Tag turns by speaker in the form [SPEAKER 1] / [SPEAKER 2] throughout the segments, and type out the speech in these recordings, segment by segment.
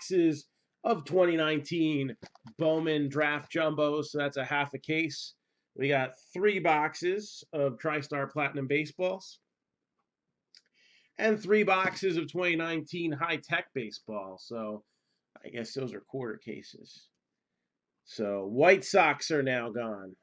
[SPEAKER 1] boxes of 2019 Bowman Draft Jumbo, so that's a half a case. We got 3 boxes of TriStar Platinum Baseballs and 3 boxes of 2019 High Tech Baseball, so I guess those are quarter cases. So White Sox are now gone.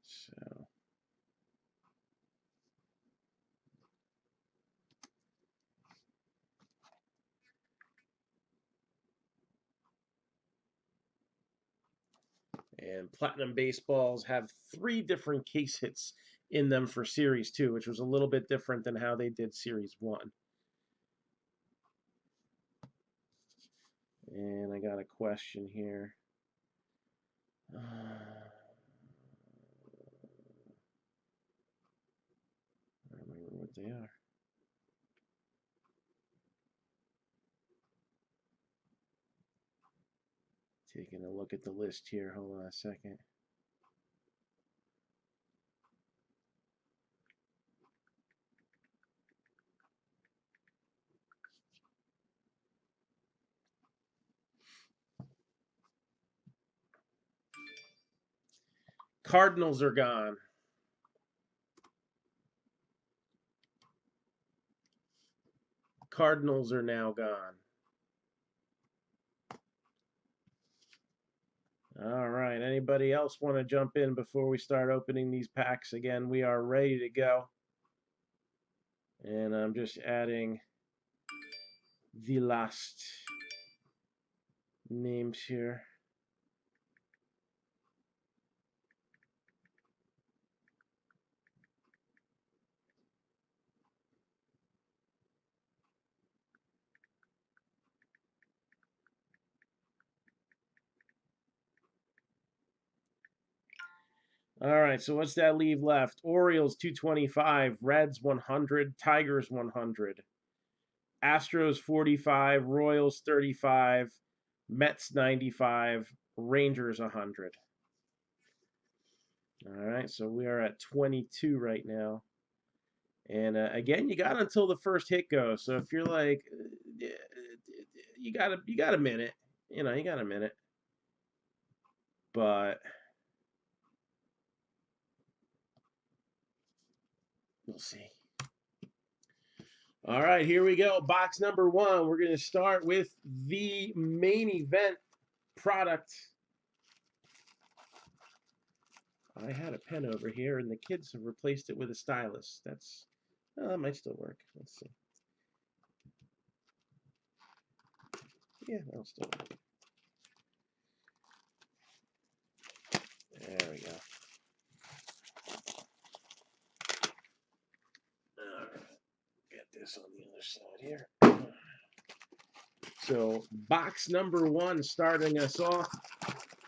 [SPEAKER 1] So and Platinum Baseballs have 3 different case hits in them for Series 2, which was a little bit different than how they did Series 1. And I got a question here. I don't remember what they are. Taking a look at the list here. Hold on a second. Cardinals are gone. Cardinals are now gone. All right. Anybody else want to jump in before we start opening these packs? Again, we are ready to go. And I'm just adding the last names here. All right, so what's that leave left? Orioles 225, Reds 100, Tigers 100, Astros 45, Royals 35, Mets 95, Rangers 100. All right, so we are at 22 right now. And again, you got until the first hit goes. So if you're like, you got a minute, you got a minute. But we'll see. All right, here we go. Box number 1. We're going to start with the main event product. I had a pen over here, and the kids have replaced it with a stylus. That might still work. Let's see. Yeah, that'll still work. There we go. All right. Get this on the other side here. So, box number 1 starting us off.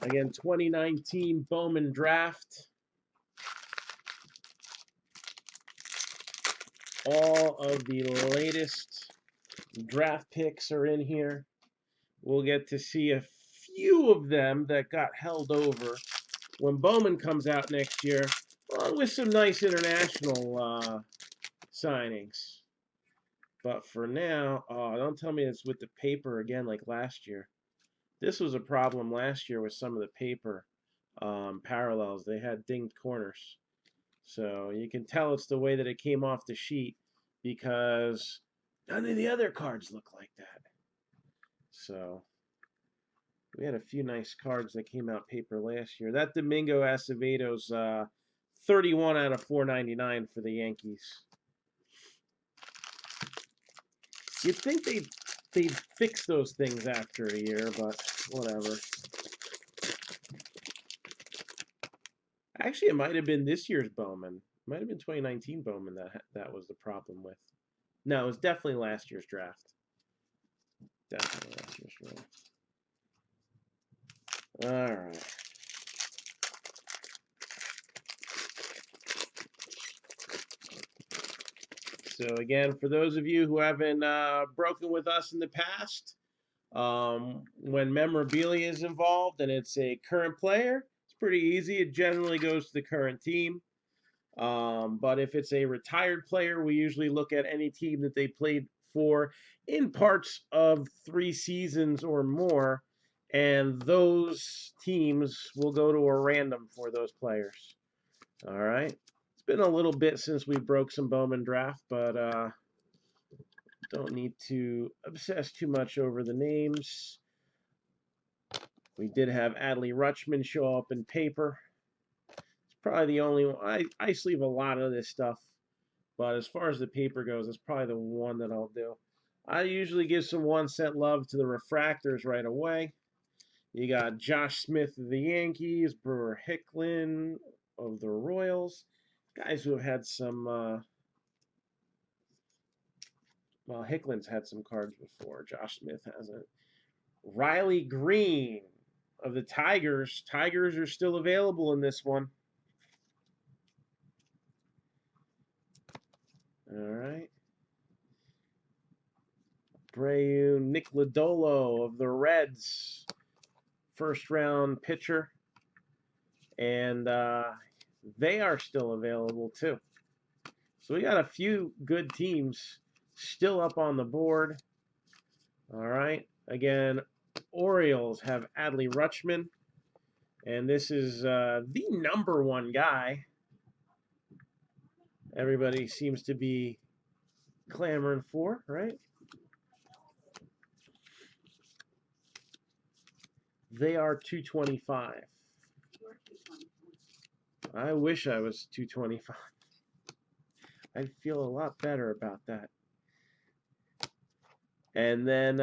[SPEAKER 1] Again, 2019 Bowman Draft. All of the latest draft picks are in here. We'll get to see a few of them that got held over when Bowman comes out next year, along with some nice international signings. But for now, don't tell me it's with the paper again like last year. This was a problem last year with some of the paper parallels. They had dinged corners. So you can tell it's the way that it came off the sheet because none of the other cards look like that. So we had a few nice cards that came out paper last year. That Domingo Acevedo's 31 out of 499 for the Yankees. You'd think they'd fix those things after a year, but whatever. Actually, it might have been this year's Bowman. It might have been 2019 Bowman that was the problem with. No, it was definitely last year's draft. Definitely last year's draft. All right. So again, for those of you who haven't broken with us in the past, when memorabilia is involved and it's a current player, it's pretty easy. It generally goes to the current team. But if it's a retired player, we usually look at any team that they played for in parts of 3 seasons or more, and those teams will go to a random for those players. All right. It's been a little bit since we broke some Bowman draft, but don't need to obsess too much over the names. We did have Adley Rutschman show up in paper. It's probably the only one. I sleeve a lot of this stuff, but as far as the paper goes, it's probably the one that I'll do. I usually give some 1 cent love to the refractors right away. You got Josh Smith of the Yankees, Brewer Hicklin of the Royals. Guys who have had some, well, Hicklin's had some cards before. Josh Smith hasn't. Riley Green of the Tigers. Tigers are still available in this one. All right. Abreu, Nick Lodolo of the Reds. First round pitcher. And they are still available too. So we got a few good teams still up on the board. All right. Again, Orioles have Adley Rutschman. And this is the #1 guy. Everybody seems to be clamoring for, right? They are 225. I wish I was 225. I'd feel a lot better about that. And then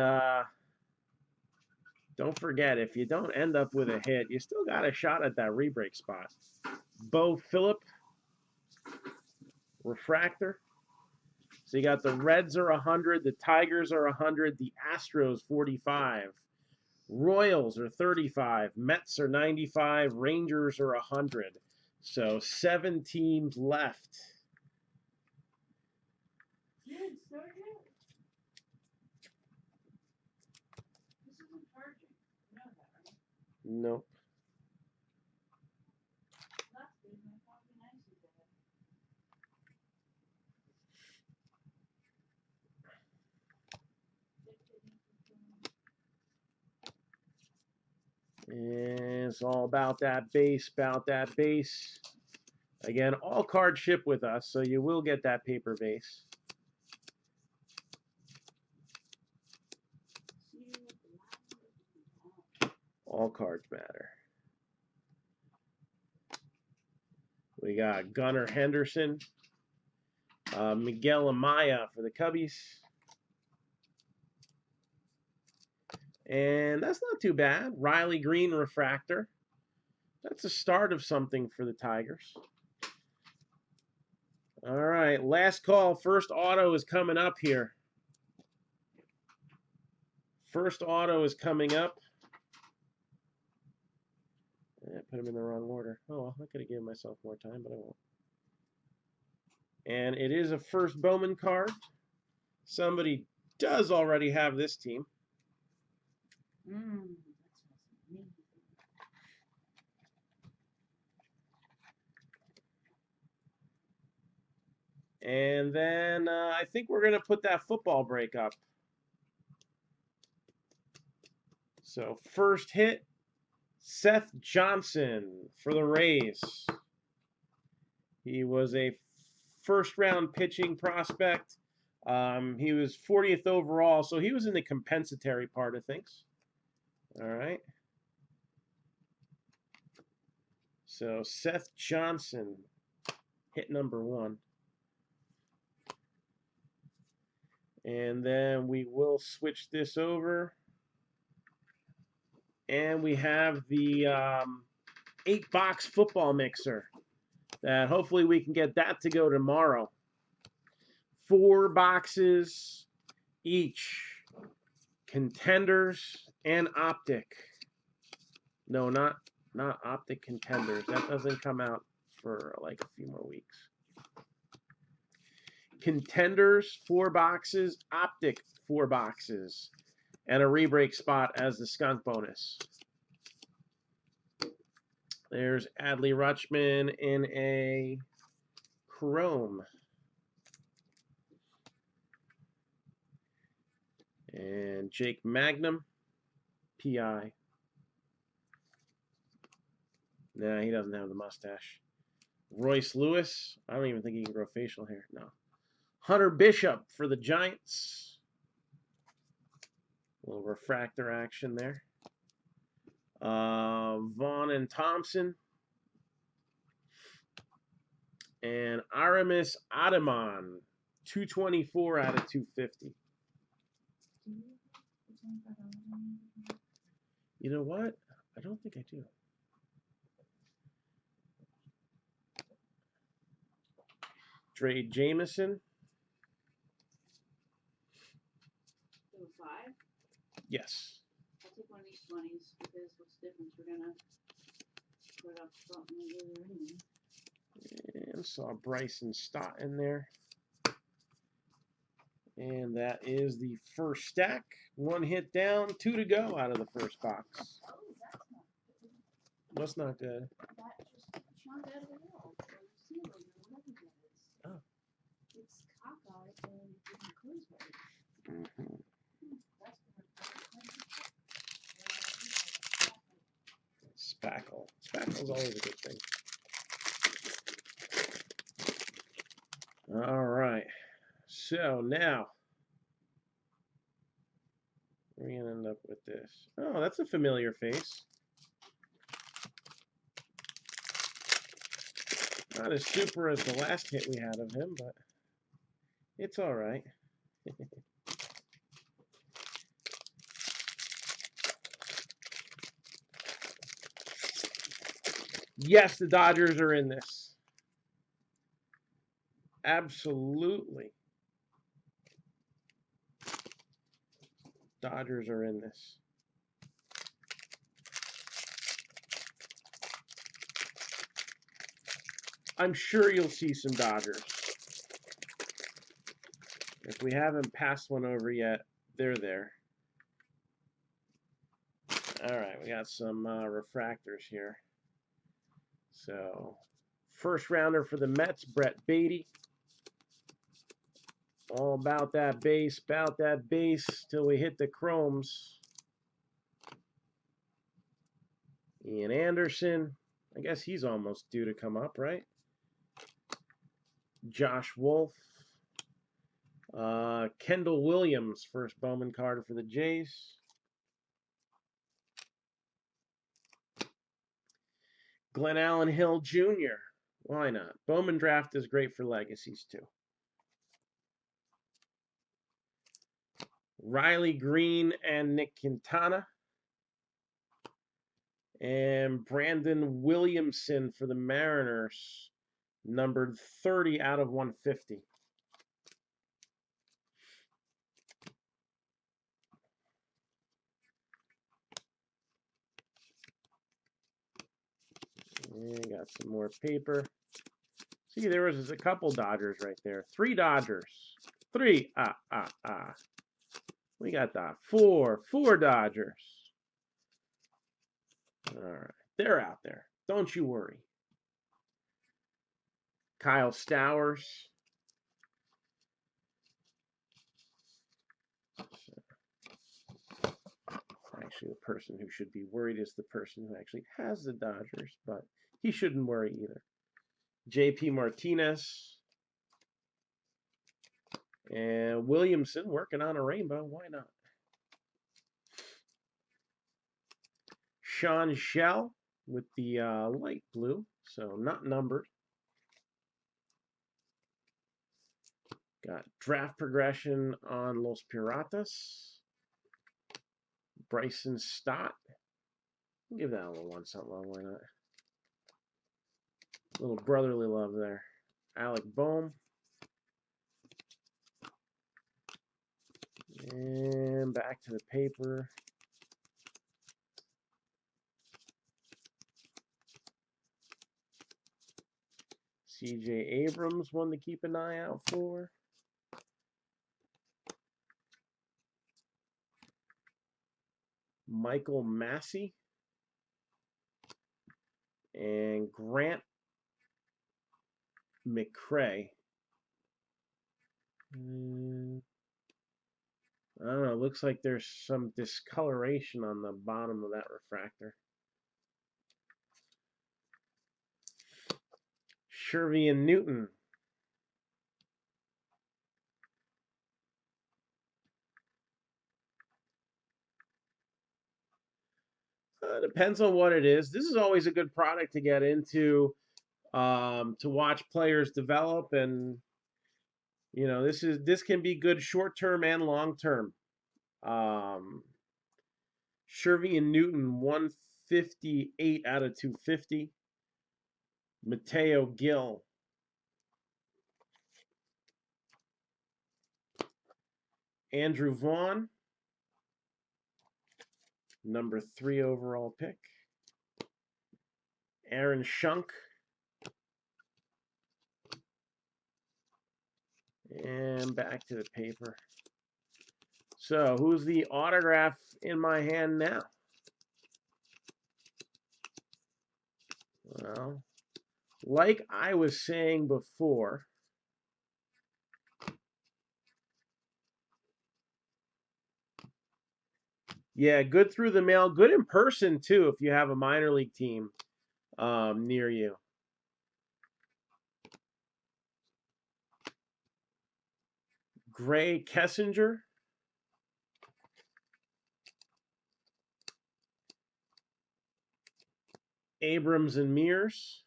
[SPEAKER 1] don't forget, if you don't end up with a hit, you still got a shot at that rebreak spot. Bo Phillip, refractor. So you got the Reds are 100, the Tigers are 100, the Astros 45, Royals are 35, Mets are 95, Rangers are 100. So 7 teams left. Nope. And it's all about that base, Again, all cards ship with us, so you will get that paper base. All cards matter. We got Gunnar Henderson, Miguel Amaya for the Cubbies. And that's not too bad. Riley Green refractor. That's a start of something for the Tigers. All right, last call. First auto is coming up here. First auto is coming up. I put them in the wrong order. Oh, well, I could have given myself more time, but I won't. And it is a first Bowman card. Somebody does already have this team. And then I think we're going to put that football break up. So first hit, Seth Johnson for the Rays. He was a first-round pitching prospect. He was 40th overall, so he was in the compensatory part of things. All right. So Seth Johnson, hit #1. And then we will switch this over. And we have the 8-box football mixer that hopefully we can get that to go tomorrow. 4 boxes each. Contenders and Optic. No, not Optic Contenders. That doesn't come out for like a few more weeks. Contenders, 4 boxes. Optic, 4 boxes. And a rebreak spot as the skunk bonus. There's Adley Rutschman in a chrome. And Jake Magnum, PI. Nah, he doesn't have the mustache. Royce Lewis. I don't even think he can grow facial hair. No. Hunter Bishop for the Giants. A little refractor action there. Vaughn and Thompson. And Aramis Ademan. 224 out of 250. You know what? I don't think I do. Dre Jameson.
[SPEAKER 2] 5?
[SPEAKER 1] Yes.
[SPEAKER 2] I'll take one of these 20s because what's the difference? We're gonna put up something anyway.
[SPEAKER 1] And saw Bryson Stott in there. And that is the first stack. 1 hit down, 2 to go out of the first box.
[SPEAKER 2] Oh, that's not good.
[SPEAKER 1] What's not good?
[SPEAKER 2] That just shot out of the wall. Or the ceiling, or whatever that is.
[SPEAKER 1] Oh.
[SPEAKER 2] It's cockeyed and it didn't close right.
[SPEAKER 1] Mm-hmm. Spackle. Spackle's always a good thing. All right. So now, we're going to end up with this. Oh, that's a familiar face. Not as super as the last hit we had of him, but it's all right. Yes, the Dodgers are in this. Absolutely. Dodgers are in this. I'm sure you'll see some Dodgers. If we haven't passed one over yet, they're there. All right, we got some refractors here. So, first rounder for the Mets, Brett Beatty. All about that base, till we hit the chromes. Ian Anderson. I guess he's almost due to come up, right? Josh Wolf. Kendall Williams, first Bowman card for the Jays. Glenn Allen Hill Jr. Why not? Bowman draft is great for legacies, too. Riley Green and Nick Quintana. And Brandon Williamson for the Mariners, numbered 30 out of 150. And got some more paper. See, there was a couple Dodgers right there. 3 Dodgers. 3. We got the 4 Dodgers. All right. They're out there. Don't you worry. Kyle Stowers. Actually, the person who should be worried is the person who actually has the Dodgers, but he shouldn't worry either. JP Martinez. And Williamson working on a rainbow. Why not? Sean Shell with the light blue, so not numbered. Got draft progression on Los Piratas. Bryson Stott. Give that a little one something, why not? Little brotherly love there. Alec Bohm. And back to the paper. CJ Abrams, one to keep an eye out for. Michael Massey, and Grant McCray. I don't know. It looks like there's some discoloration on the bottom of that refractor. Shervian Newton. Depends on what it is. This is always a good product to get into, to watch players develop, and you know this can be good short term and long term. Um, Shervian Newton 158 out of 250. Mateo Gill. Andrew Vaughn, number 3 overall pick. Aaron Schunk. And back to the paper. So, who's the autograph in my hand now? Well, like I was saying before, yeah, good through the mail, good in person too if you have a minor league team near you. Gray Kessinger. Abrams and Mears.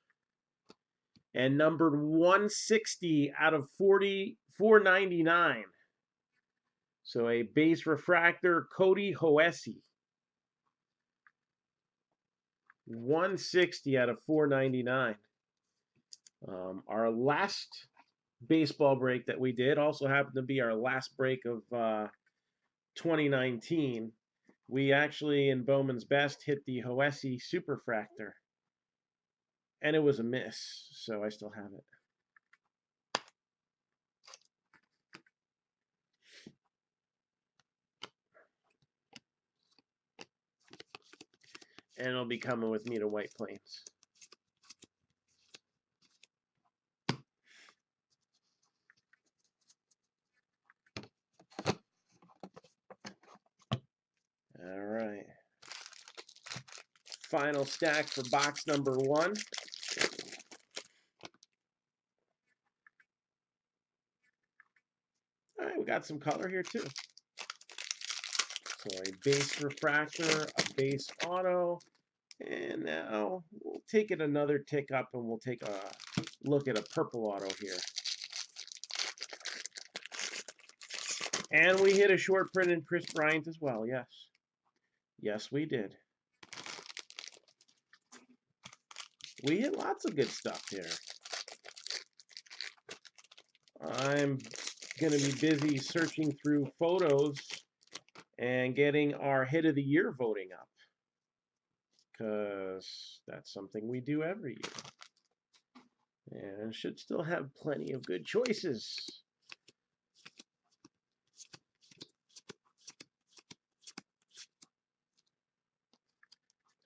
[SPEAKER 1] And numbered 160 out of 499. So a base refractor, Cody Hoesi. 160 out of 499. Our last baseball break that we did also happened to be our last break of 2019. We actually, in Bowman's Best, hit the Hoesi Superfractor. And it was a miss, so I still have it. And it'll be coming with me to White Plains. All right. Final stack for box number 1. All right, we got some color here too. So a base refractor, a base auto, and now we'll take it another tick up and we'll take a look at a purple auto here. And we hit a short print in Chris Bryant as well, yes. Yes, we did. We hit lots of good stuff here. I'm going to be busy searching through photos and getting our hit of the year voting up, because that's something we do every year and should still have plenty of good choices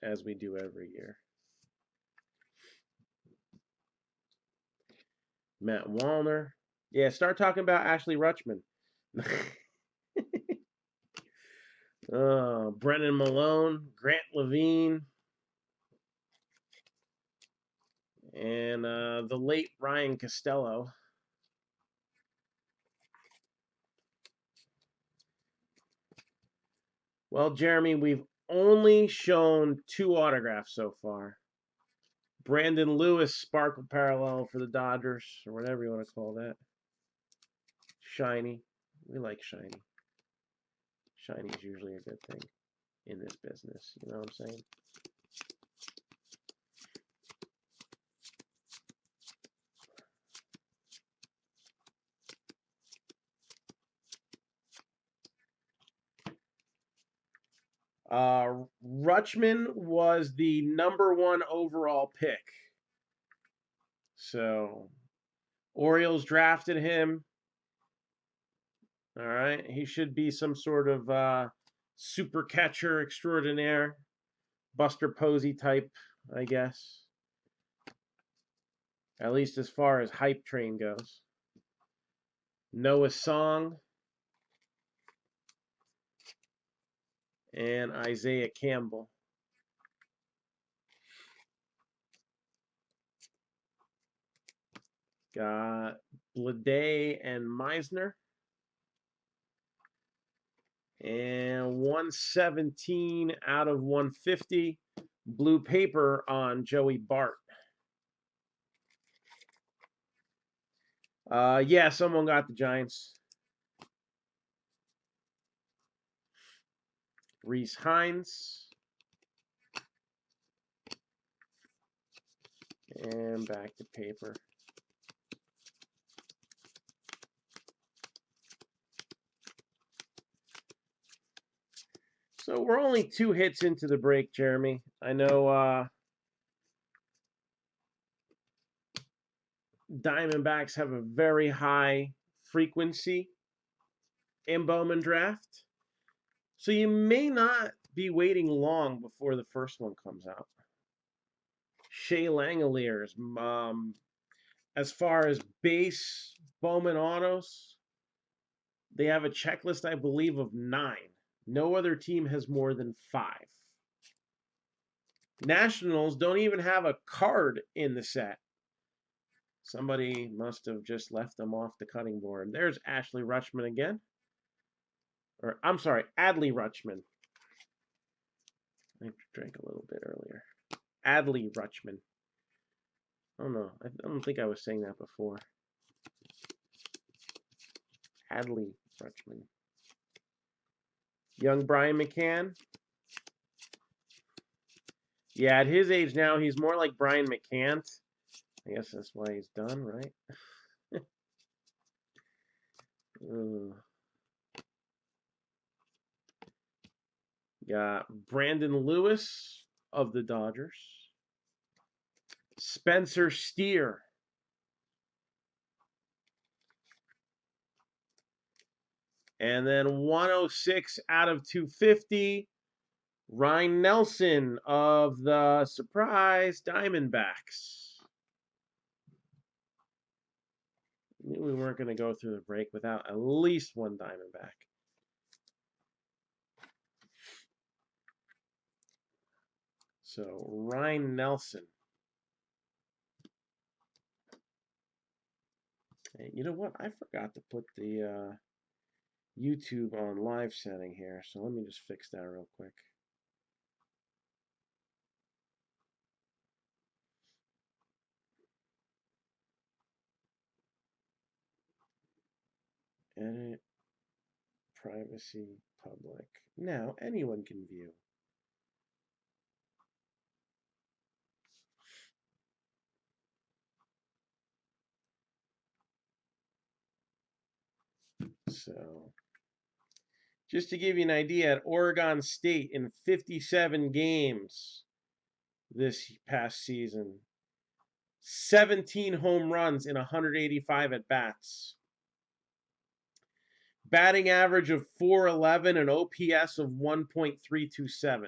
[SPEAKER 1] as we do every year. Matt Wallner. Yeah, start talking about Ashley Rutschman. Brennan Malone, Grant Levine, and the late Ryan Costello. Well, Jeremy, we've only shown 2 autographs so far. Brandon Lewis, Sparkle Parallel for the Dodgers, or whatever you want to call that. Shiny. We like shiny. Shiny is usually a good thing in this business. You know what I'm saying? Rutschman was the number 1 overall pick. So, Orioles drafted him. All right. He should be some sort of super catcher extraordinaire, Buster Posey type, I guess. At least as far as hype train goes. Noah Song and Isaiah Campbell. Got Blade and Meisner. And 117 out of 150. Blue paper on Joey Bart. Yeah, someone got the Giants. Reese Hines. And back to paper. So we're only 2 hits into the break, Jeremy. I know Diamondbacks have a very high frequency in Bowman draft. So you may not be waiting long before the first one comes out. Shea Langoliers. As far as base Bowman autos, they have a checklist, I believe, of 9. No other team has more than 5. Nationals don't even have a card in the set. Somebody must have just left them off the cutting board. There's Ashley Rutschman again. Or, I'm sorry, Adley Rutschman. I drank a little bit earlier. Adley Rutschman. Oh no, I don't think I was saying that before. Adley Rutschman. Young Brian McCann. Yeah, at his age now, he's more like Brian McCann. I guess that's why he's done, right? Got Brandon Lewis of the Dodgers. Spencer Steer. And then 106 out of 250, Ryan Nelson of the surprise Diamondbacks. Knew we weren't going to go through the break without at least one Diamondback. So, Ryan Nelson. Hey, you know what? I forgot to put the YouTube on live setting here, so let me just fix that real quick. Edit, privacy, public. Now, anyone can view. So, just to give you an idea, at Oregon State in 57 games this past season, 17 home runs in 185 at-bats. Batting average of .411 and OPS of 1.327.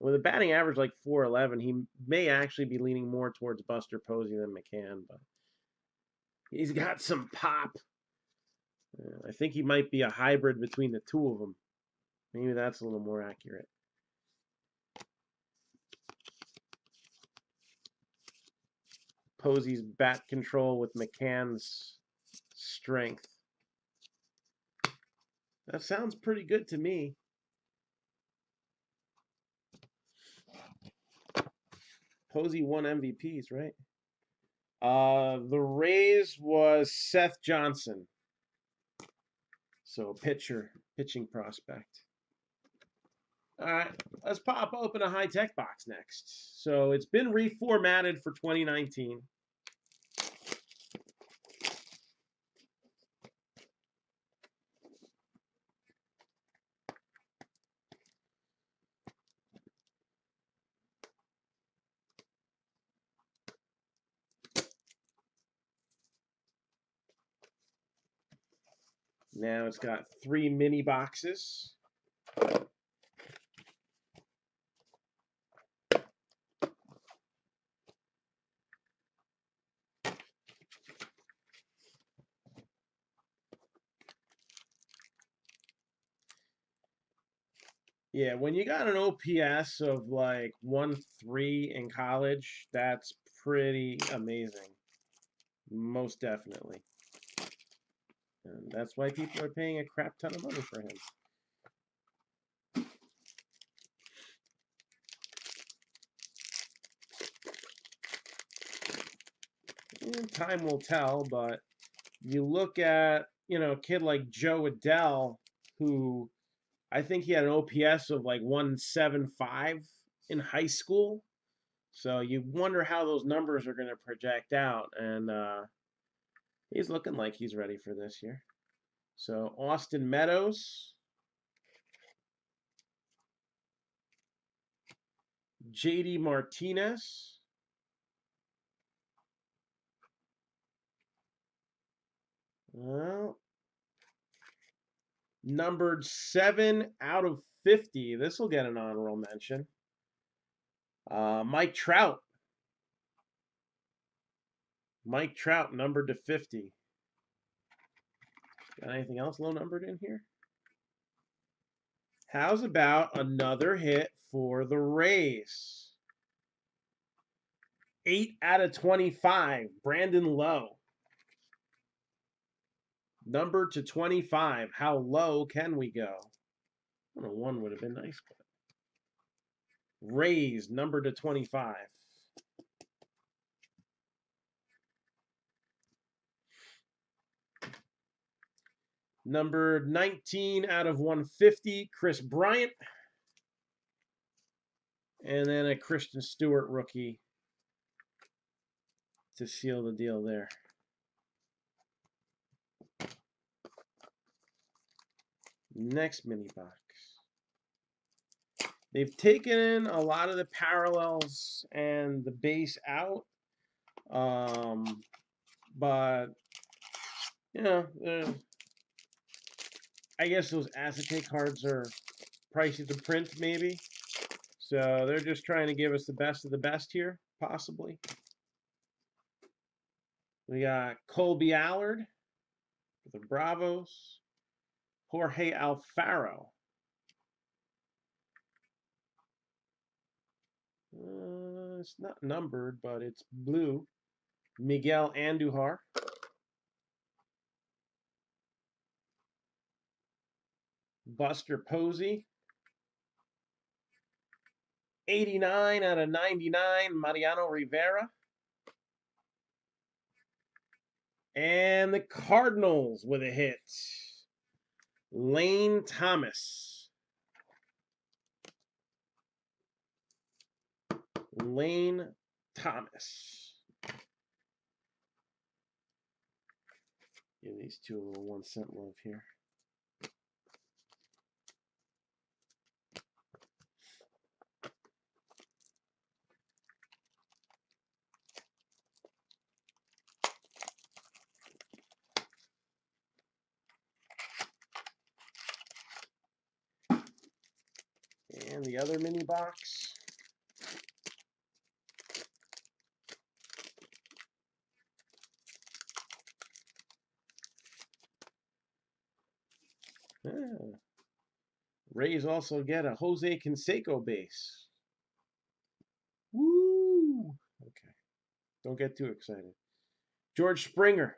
[SPEAKER 1] With a batting average like .411, he may actually be leaning more towards Buster Posey than McCann, but he's got some pop. I think he might be a hybrid between the two of them. Maybe that's a little more accurate. Posey's bat control with McCann's strength. That sounds pretty good to me. Posey won MVPs, right? The Rays was Seth Johnson. So pitching prospect. All right, let's pop open a high-tech box next. So it's been reformatted for 2019. Now it's got 3 mini boxes. Yeah, when you got an OPS of like 1.3 in college, that's pretty amazing. Most definitely. And that's why people are paying a crap ton of money for him. And time will tell, but you look at, a kid like Joe Adele, who I think he had an OPS of like 175 in high school. So you wonder how those numbers are going to project out. And he's looking like he's ready for this year. So Austin Meadows, JD Martinez, well, numbered 7 out of 50. This will get an honorable mention. Mike Trout. Mike Trout, numbered to 50. Got anything else low numbered in here? How's about another hit for the Rays? 8 out of 25. Brandon Lowe. Numbered to 25. How low can we go? I don't know, 1 would have been nice, but Rays, numbered to 25. Numbered 19 out of 150, Chris Bryant. And then a Christian Stewart rookie to seal the deal there. Next mini box. They've taken a lot of the parallels and the base out. But, I guess those acetate cards are pricey to print, maybe. So they're just trying to give us the best of the best here, possibly. We got Colby Allard for the Bravos. Jorge Alfaro. It's not numbered, but it's blue. Miguel Andujar. Buster Posey. 89 out of 99, Mariano Rivera. And the Cardinals with a hit. Lane Thomas. Lane Thomas. Give these two a little 1 cent love here. And the other mini box. Yeah. Rays also get a Jose Canseco base. Woo! Okay. Don't get too excited. George Springer.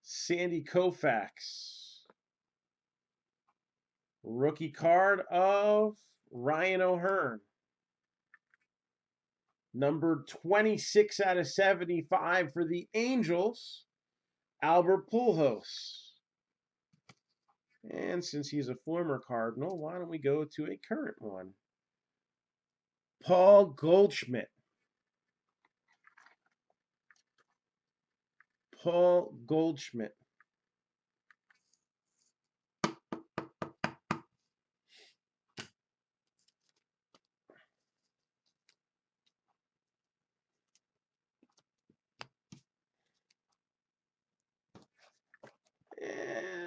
[SPEAKER 1] Sandy Koufax. Rookie card of Ryan O'Hearn. Number 26 out of 75 for the Angels, Albert Pujols. And since he's a former Cardinal, why don't we go to a current one? Paul Goldschmidt. Paul Goldschmidt.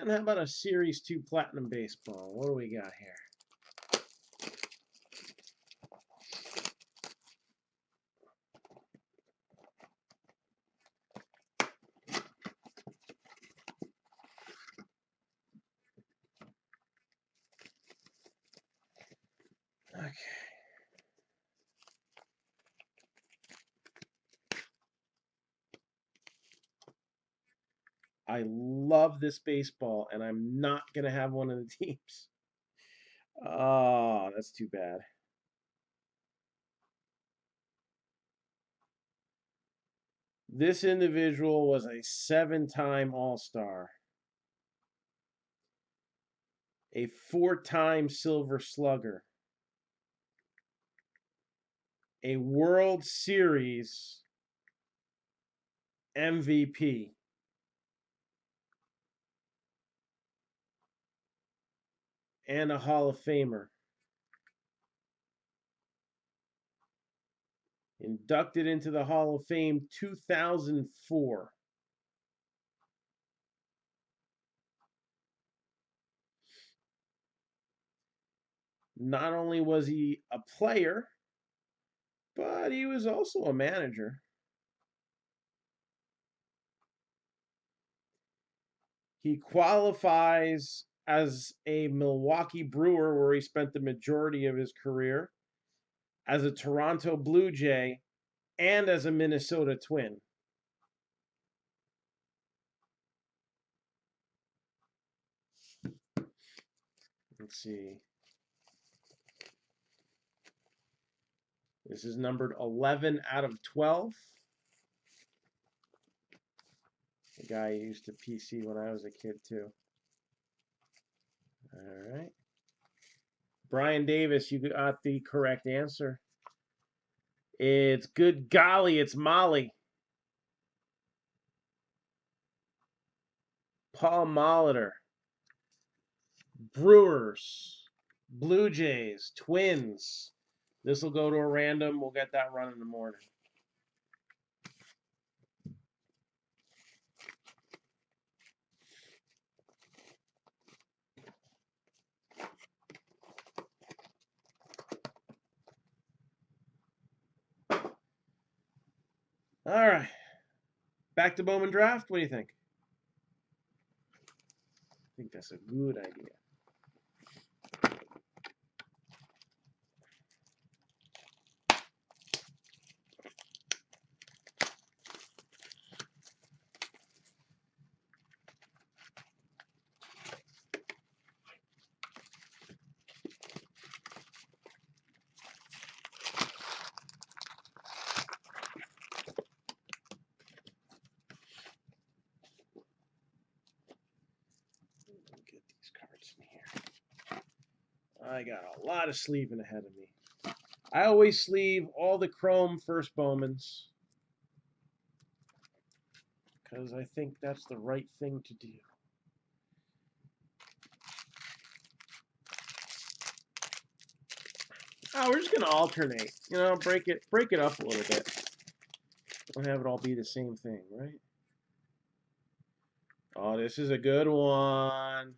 [SPEAKER 1] And how about a Series 2 Platinum Baseball? What do we got here? Okay. I love this baseball, and I'm not going to have one of the teams. Oh, that's too bad. This individual was a 7-time All-Star, a 4-time Silver Slugger, a World Series MVP, and a Hall of Famer. Inducted into the Hall of Fame 2004. Not only was he a player, but he was also a manager. He qualifies as a Milwaukee Brewer, where he spent the majority of his career, as a Toronto Blue Jay, and as a Minnesota Twin. Let's see. This is numbered 11 out of 12. The guy used to PC when I was a kid, too. All right. Brian Davis, you got the correct answer. It's good golly, it's Molly. Paul Molitor. Brewers, Blue Jays, Twins. This will go to a random. We'll get that run in the morning. All right. Back to Bowman draft. What do you think? I think that's a good idea. Get these cards in here. I got a lot of sleeving ahead of me. I always sleeve all the chrome first Bowmans because I think that's the right thing to do. Oh, we're just gonna alternate. You know, break it up a little bit. Don't have it all be the same thing, right? Oh, this is a good one.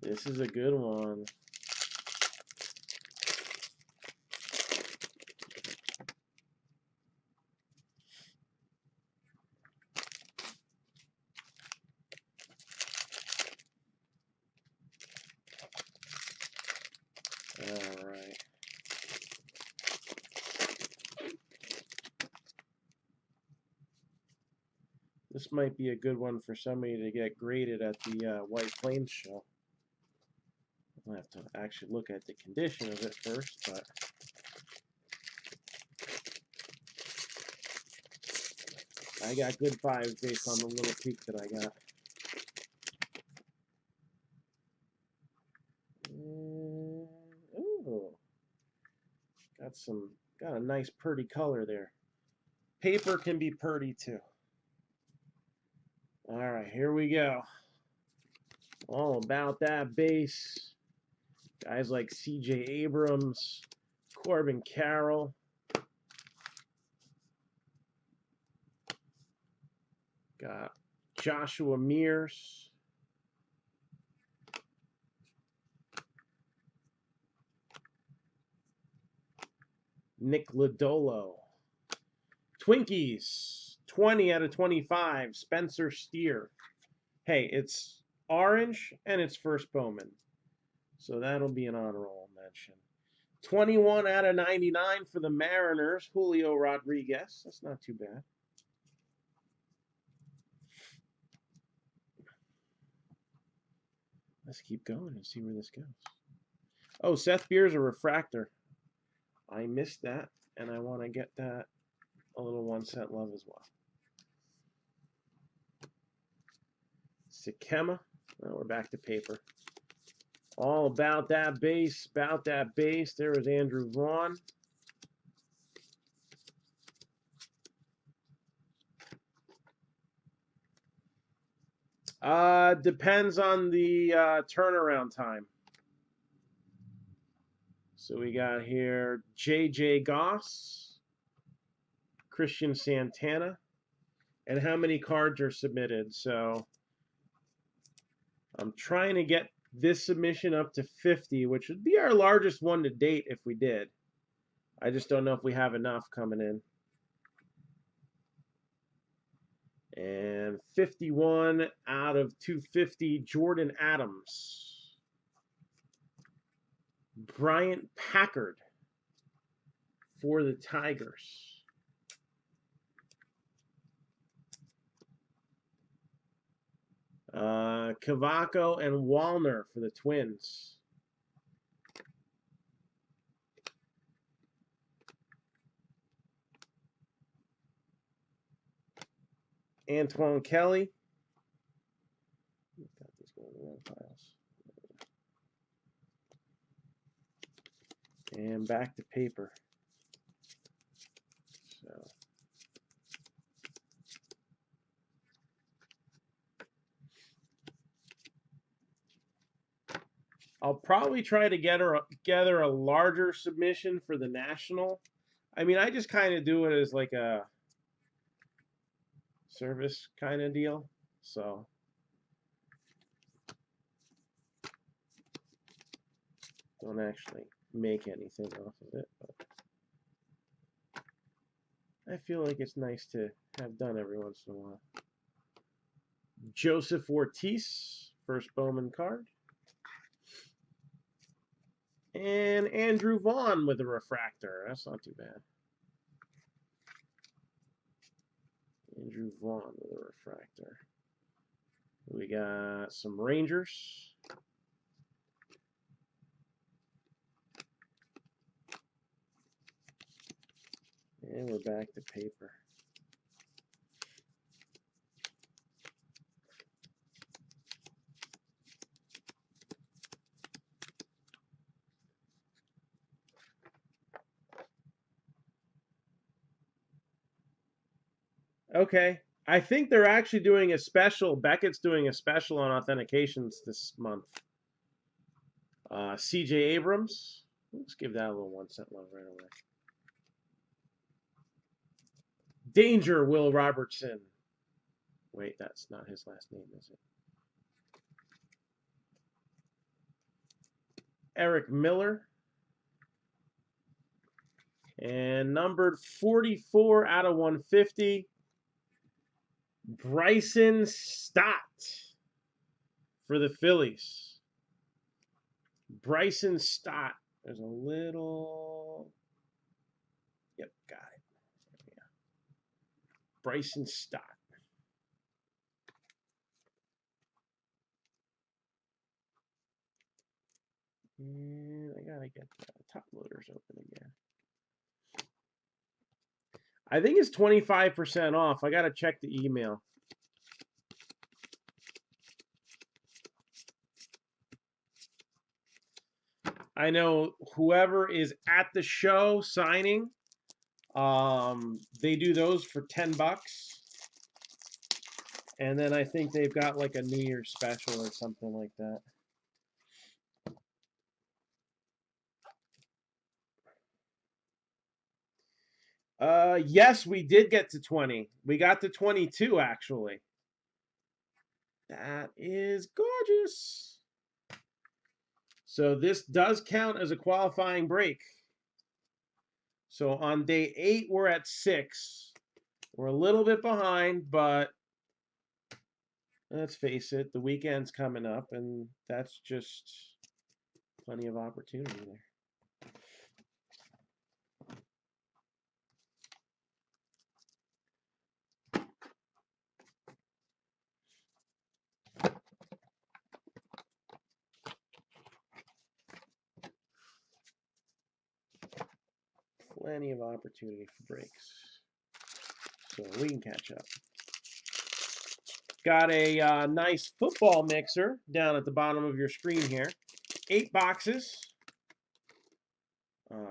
[SPEAKER 1] This is a good one. All right. This might be a good one for somebody to get graded at the White Plains show. I'll have to actually look at the condition of it first, but I got good vibes based on the little peek that I got. Ooh, got a nice purdy color there. Paper can be purdy too. All right, here we go. All about that base. Guys like C.J. Abrams, Corbin Carroll. Got Joshua Mears. Nick Lodolo. Twinkies, 20 out of 25, Spencer Steer. Hey, it's orange and it's first Bowman. So that'll be an honorable mention. 21 out of 99 for the Mariners, Julio Rodriguez. That's not too bad. Let's keep going and see where this goes. Oh, Seth Beer's a refractor. I missed that, and I want to get that a little 1 cent love as well. Sikema. Well, we're back to paper. All about that base, about that base. There was Andrew Vaughn. Depends on the turnaround time. So we got here J.J. Goss, Christian Santana, and how many cards are submitted. So I'm trying to get this submission up to 50, which would be our largest one to date if we did. I just don't know if we have enough coming in. And 51 out of 250, Jordan Adams. Bryant Packard for the Tigers. Cavaco and Wallner for the Twins. Antoine Kelly. Got these going in the wrong piles. And back to paper. So I'll probably try to get together a larger submission for the National. I mean, I just kind of do it as like a service kind of deal. So don't actually make anything off of it, but I feel like it's nice to have done every once in a while. Joseph Ortiz, first Bowman card. And Andrew Vaughn with a refractor. That's not too bad. Andrew Vaughn with a refractor. We got some Rangers. And we're back to paper. Okay. I think they're actually doing a special. Beckett's doing a special on authentications this month. C.J. Abrams. Let's give that a little 1 cent love right away. Danger, Will Robertson. Wait, that's not his last name, is it? Eric Miller. And numbered 44 out of 150. Bryson Stott for the Phillies. Bryson Stott. There's a little... Yep, got it. Yeah. Bryson Stott. And I gotta get the top loaders open again. I think it's 25% off. I gotta check the email. I know whoever is at the show signing, they do those for $10. And then I think they've got like a New Year's special or something like that. Yes, we did get to 20. We got to 22 actually. That is gorgeous. So this does count as a qualifying break. So on day 8, we're at 6. We're a little bit behind, but let's face it, the weekend's coming up, and that's just plenty of opportunity there. Plenty of opportunity for breaks. So we can catch up. Got a nice football mixer down at the bottom of your screen here. 8 boxes.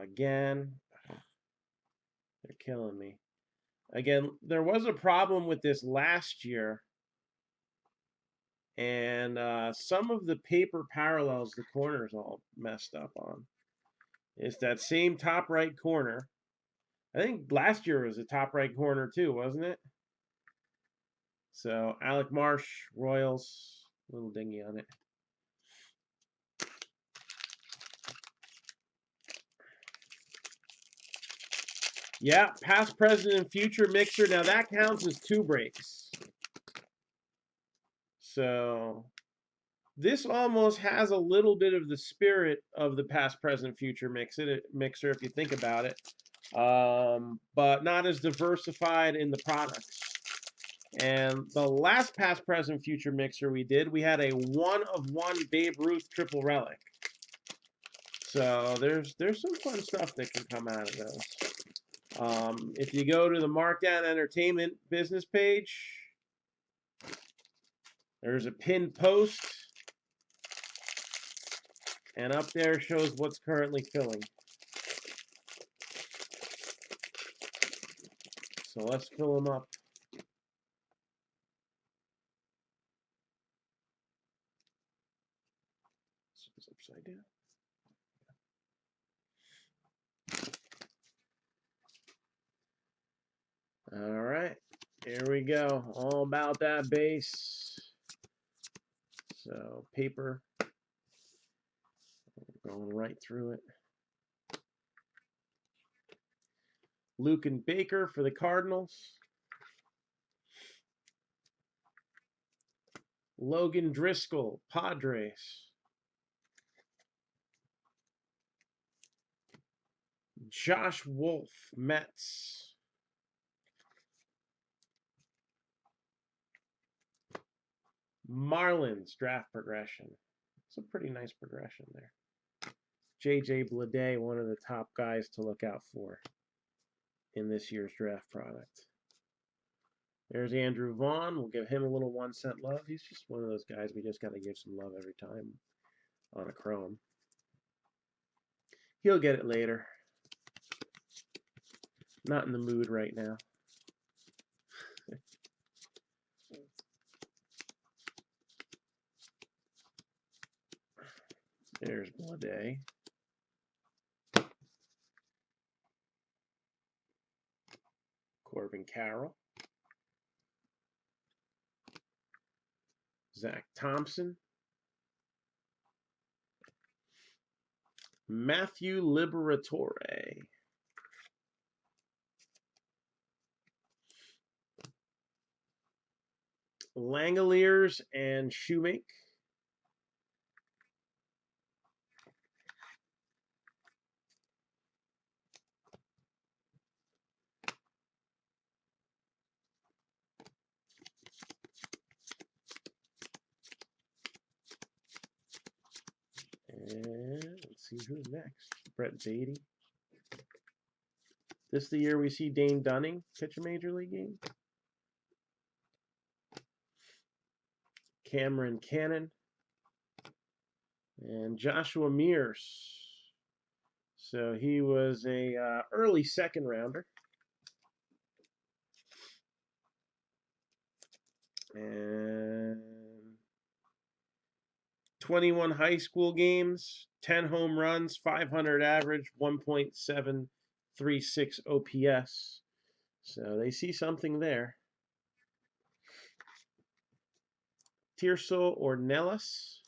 [SPEAKER 1] Again, they're killing me. Again, there was a problem with this last year. And some of the paper parallels, the corners all messed up on. It's that same top right corner. I think last year was the top right corner too, wasn't it? So Alec Marsh, Royals, little dingy on it. Yeah, past, present, and future mixer. Now that counts as 2 breaks. So this almost has a little bit of the spirit of the past, present, future mixer if you think about it. But not as diversified in the products. And the last past, present, future mixer we did, we had a 1-of-1 Babe Ruth triple relic. So there's some fun stuff that can come out of those. If you go to the Marc-Down Entertainment business page, there's a pinned post, and up there shows what's currently filling. So let's fill them up. It's upside down. All right, here we go. All about that base. So paper, going right through it. Luke and Baker for the Cardinals. Logan Driscoll, Padres. Josh Wolf, Mets. Marlins draft progression. It's a pretty nice progression there. J.J. Bleday, one of the top guys to look out for in this year's draft product. There's Andrew Vaughn. We'll give him a little 1-cent love. He's just one of those guys we just got to give some love every time on a chrome. He'll get it later. Not in the mood right now. There's Bleday. Corbin Carroll. Zach Thompson. Matthew Liberatore. Langoliers and Shoemake. And let's see who's next. Brett Beatty. This the year we see Dane Dunning pitch a major league game. Cameron Cannon. And Joshua Mears. So he was a early 2nd rounder. And 21 high school games, 10 home runs, 500 average, 1.736 OPS. So they see something there. Tirso Ornelas.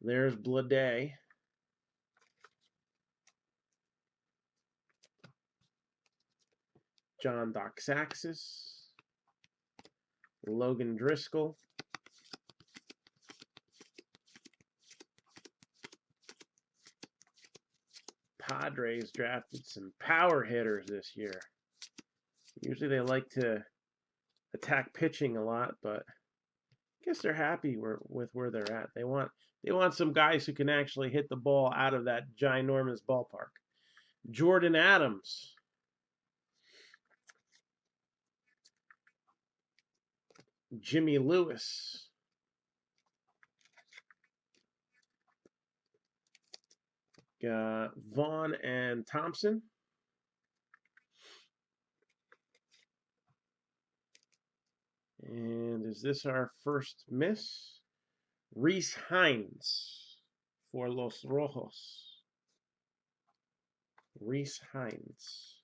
[SPEAKER 1] There's Blade. John Doxaxis. Logan Driscoll. Padres drafted some power hitters this year. Usually they like to attack pitching a lot, but I guess they're happy with where they're at. They want some guys who can actually hit the ball out of that ginormous ballpark. Jordan Adams. Jimmy Lewis. Got Vaughn and Thompson. And is this our first miss? Reese Hines for Los Rojos. Reese Hines.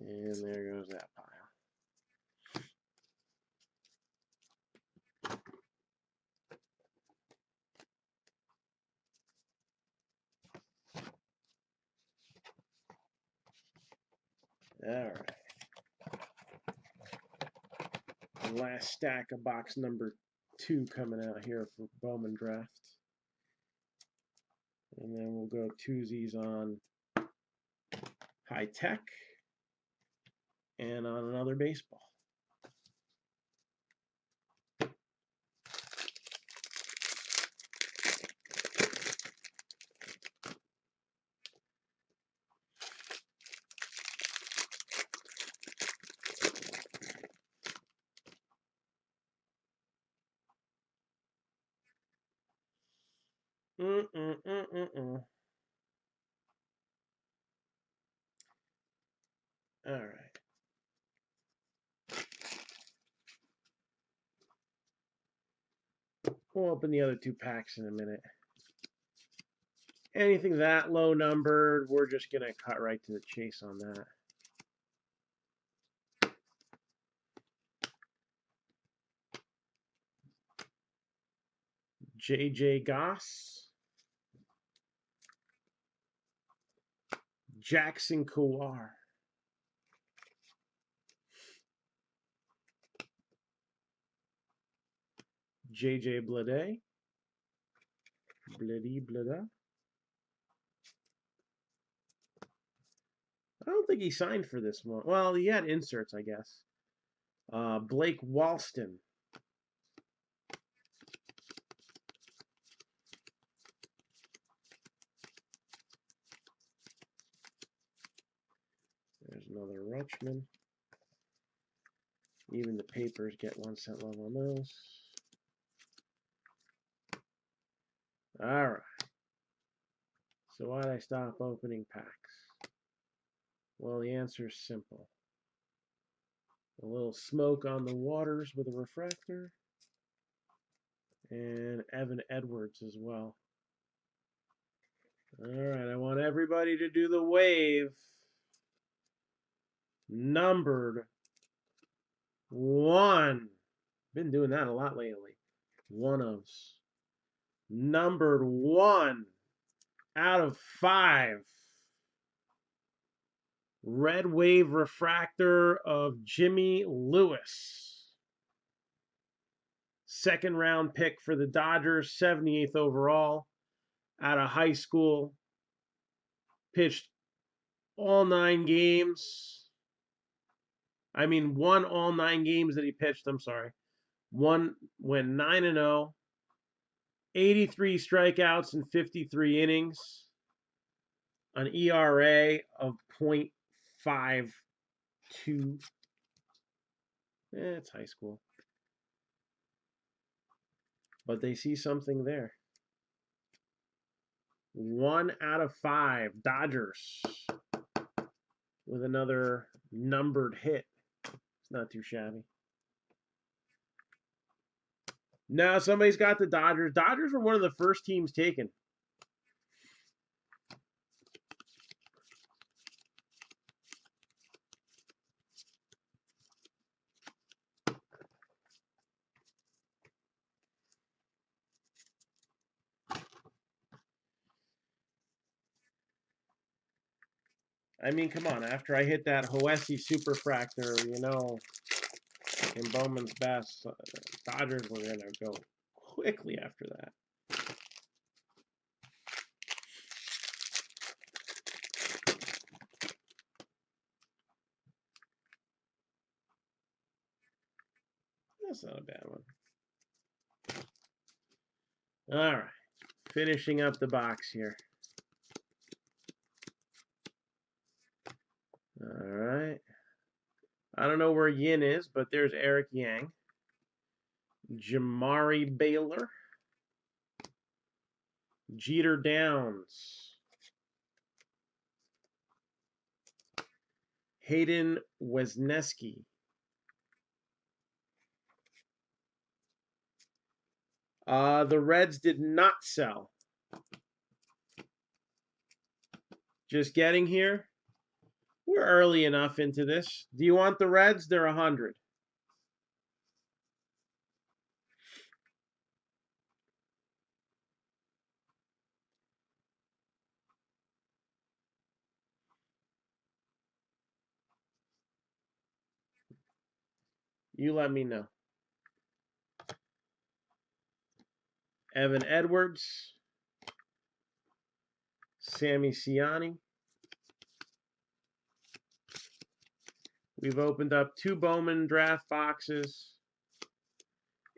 [SPEAKER 1] And there goes that pile. All right. The last stack of box number 2 coming out here for Bowman draft. And then we'll go twosies on high tech and on another baseball. All right. We'll open the other 2 packs in a minute. Anything that low numbered, we're just going to cut right to the chase on that. J.J. Goss. Jackson Kowar. J.J. Blade. Blada. I don't think he signed for this one. Well, he had inserts, I guess. Blake Walston. There's another Rutschman. Even the papers get 1 cent love on those. All right. So why'd I stop opening packs? Well, the answer is simple. A little smoke on the waters with a refractor. And Evan Edwards as well. All right, I want everybody to do the wave. Numbered 1. Been doing that a lot lately. 1-ofs. Numbered 1 out of 5. Red Wave refractor of Jimmy Lewis. 2nd round pick for the Dodgers, 78th overall. Out of high school. Pitched all 9 games. I mean, won all 9 games that he pitched. I'm sorry. Went 9-0. 83 strikeouts in 53 innings. An ERA of .52. It's high school. But they see something there. 1 out of 5. Dodgers. With another numbered hit. It's not too shabby. No, somebody's got the Dodgers. Dodgers were one of the first teams taken. I mean, come on. After I hit that Hoesi Superfractor, you know, in Bowman's best, Dodgers were going to go quickly after that. That's not a bad one. All right. Finishing up the box here. All right. I don't know where Yin is, but there's Eric Yang. Jamari Baylor. Jeter Downs. Hayden Wesneski. The Reds did not sell. Just getting here. We're early enough into this. Do you want the Reds? They're 100. You let me know. Evan Edwards. Sammy Ciani. We've opened up 2 Bowman draft boxes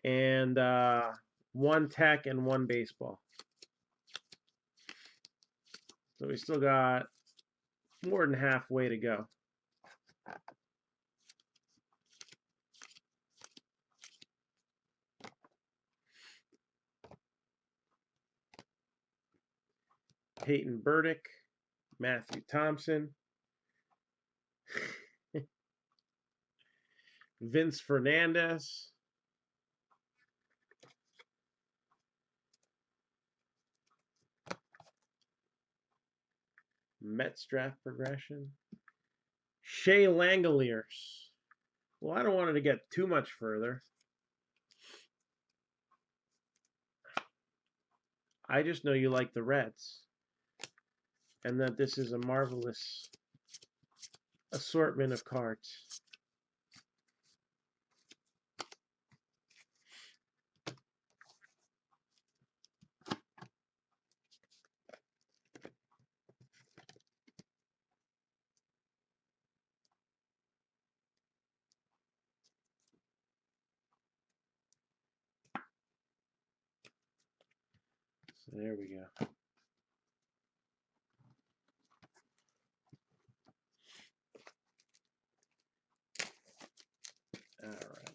[SPEAKER 1] and 1 tech and 1 baseball. So we still got more than halfway to go. Peyton Burdick, Matthew Thompson, Vince Fernandez, Mets draft progression, Shea Langoliers. Well, I don't want it to get too much further. I just know you like the Reds and that this is a marvelous assortment of cards. So there we go. All right.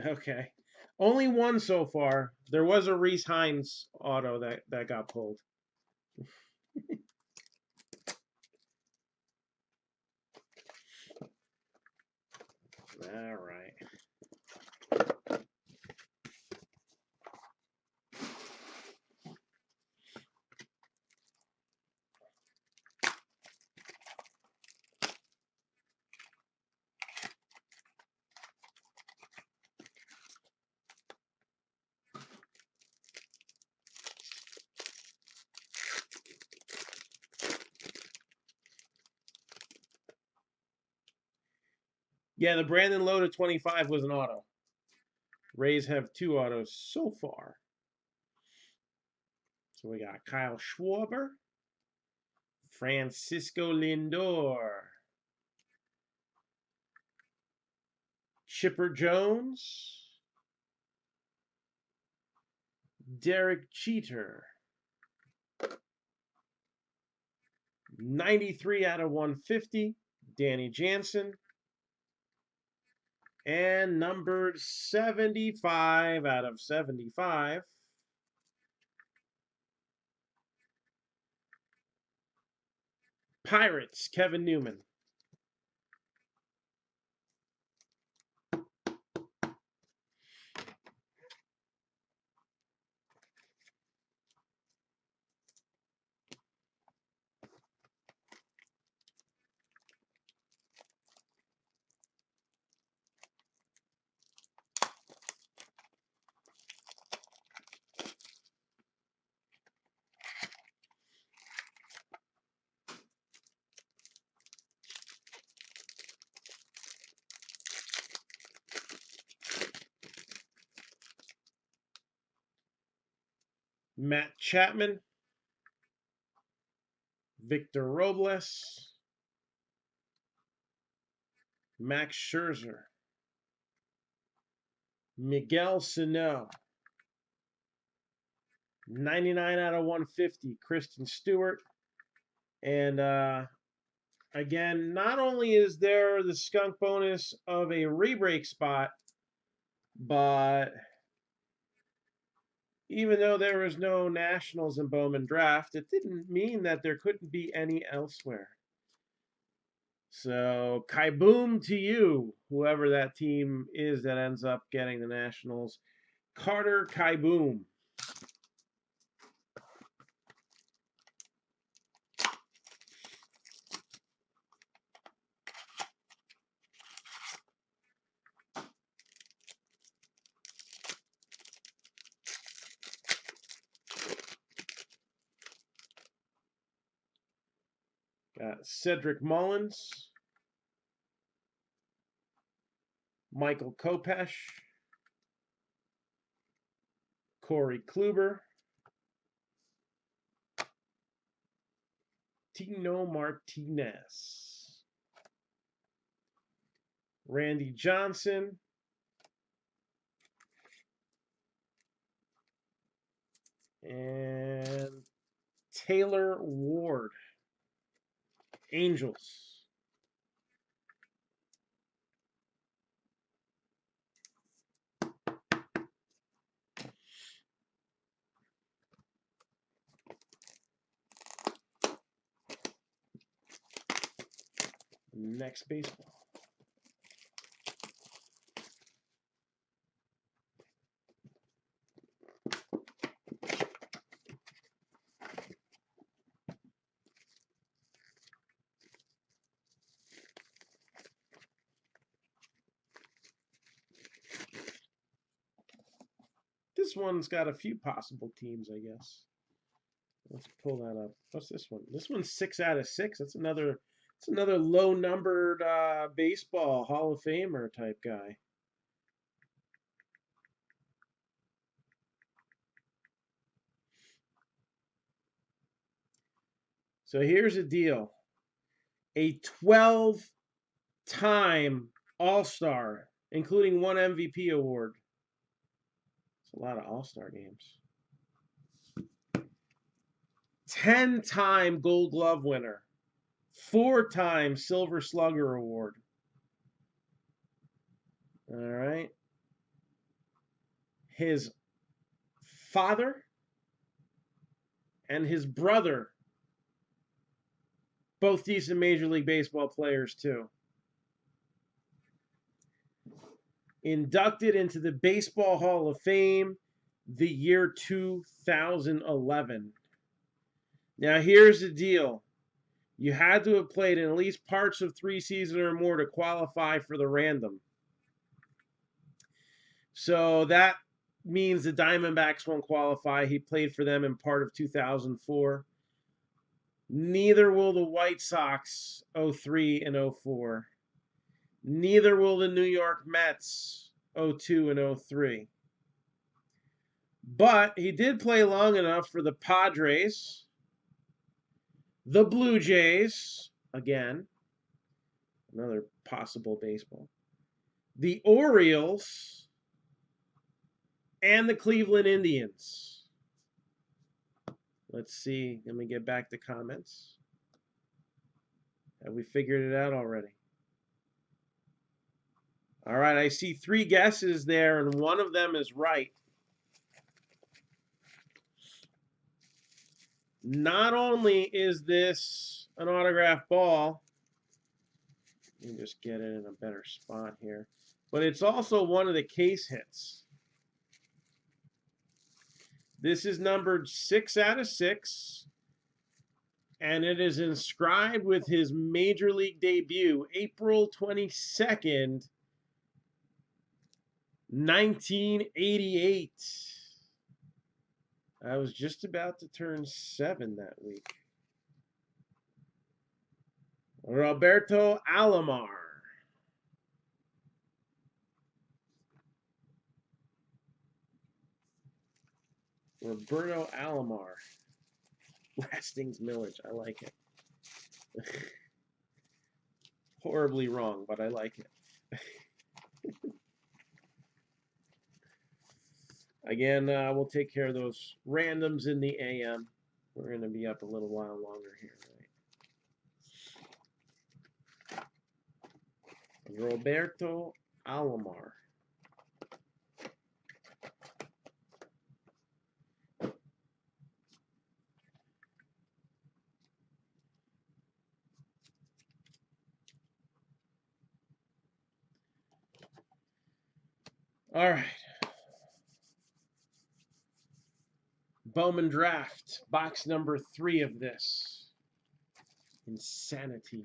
[SPEAKER 1] Okay. Only one so far. There was a Reese Hines auto that got pulled. All right. Yeah, the Brandon Lowe to 25 was an auto. Rays have 2 autos so far. So we got Kyle Schwarber, Francisco Lindor, Chipper Jones, Derek Jeter, 93 out of 150, Danny Jansen, and numbered 75 out of 75, Pirates, Kevin Newman. Matt Chapman, Victor Robles, Max Scherzer, Miguel Sano, 99 out of 150, Kristen Stewart. And again, not only is there the skunk bonus of a rebreak spot, but even though there was no Nationals in Bowman draft, it didn't mean that there couldn't be any elsewhere. So, kai-boom to you, whoever that team is that ends up getting the Nationals. Carter kai-boom. Got Cedric Mullins, Michael Kopech, Corey Kluber, Tino Martinez, Randy Johnson, and Taylor Ward, Angels. Next baseball. This one's got a few possible teams, I guess. Let's pull that up. What's this one? This one's 6 out of 6. That's another low numbered baseball Hall of Famer type guy. So here's the deal. A 12-time All-Star, including one MVP award. It's a lot of All-Star games. 10-time Gold Glove winner. 4-time Silver Slugger Award. All right. His father and his brother, both decent Major League Baseball players too. Inducted into the Baseball Hall of Fame the year 2011. Now here's the deal. You had to have played in at least parts of 3 seasons or more to qualify for the random. So that means the Diamondbacks won't qualify. He played for them in part of 2004. Neither will the White Sox 03 and 04. Neither will the New York Mets 02 and 03. But he did play long enough for the Padres, the Blue Jays, again, another possible baseball, the Orioles, and the Cleveland Indians. Let's see. Let me get back to comments. Have we figured it out already? All right, I see 3 guesses there, and one of them is right. Not only is this an autographed ball, let me just get it in a better spot here, but it's also one of the case hits. This is numbered 6 out of 6, and it is inscribed with his Major League debut, April 22nd, 1988. I was just about to turn 7 that week. Roberto Alomar. Roberto Alomar. Lastings Millage. I like it. Horribly wrong, but I like it. Again, we'll take care of those randoms in the AM. We're going to be up a little while longer here, right? Roberto Alomar. All right. Bowman Draft, box number 3 of this. Insanity.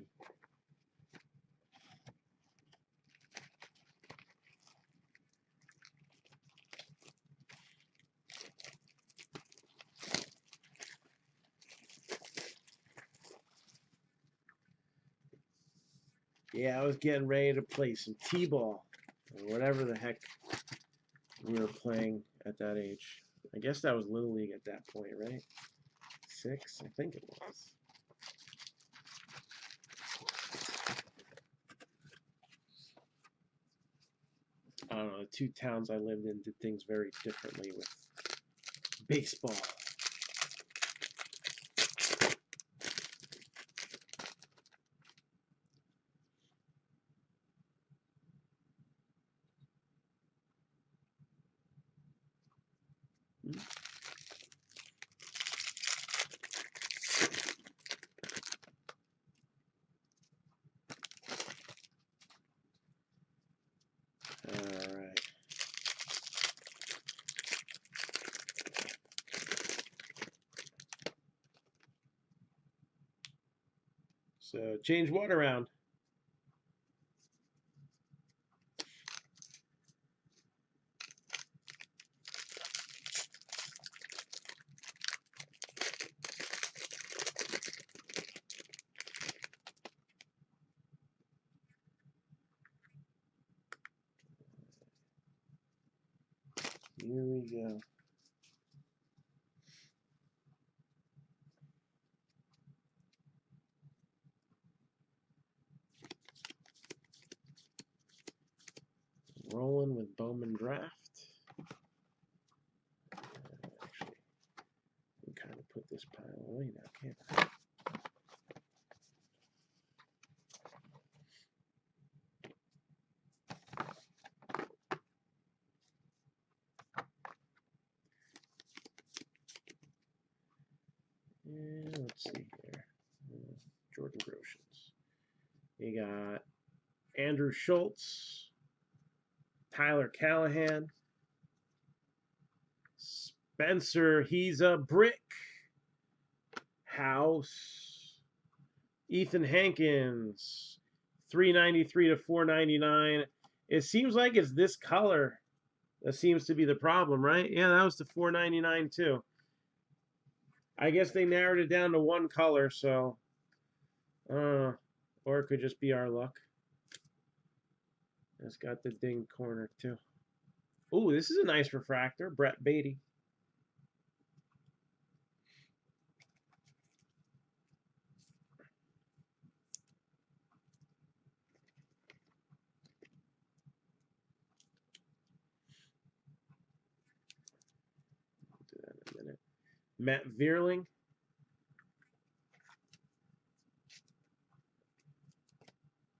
[SPEAKER 1] Yeah, I was getting ready to play some T-ball, or whatever the heck we were playing at that age. I guess that was Little League at that point, right? 6, I think it was. I don't know, the 2 towns I lived in did things very differently with baseball. All right. So change what around? Here we go. Rolling with Bowman Draft. Actually, we kind of put this pile away now, can't I? And let's see here. Jordan Groshans. You got Andrew Schultz, Tyler Callahan, Spencer, he's a brick. House, Ethan Hankins, 393 to 499. It seems like it's this color that seems to be the problem, right? Yeah, that was the 499 too. I guess they narrowed it down to one color, so or it could just be our luck. It's got the ding corner too. Ooh, this is a nice refractor, Brett Beatty. Do that in a minute. Matt Vierling.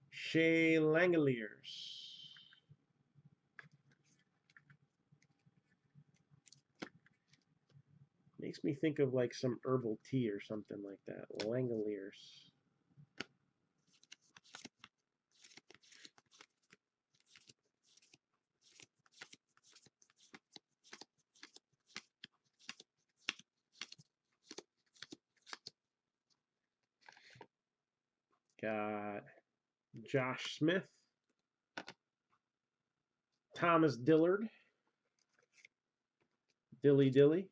[SPEAKER 1] Shea Langeliers. Makes me think of like some herbal tea or something like that. Langoliers. Got Josh Smith. Thomas Dillard. Dilly Dilly.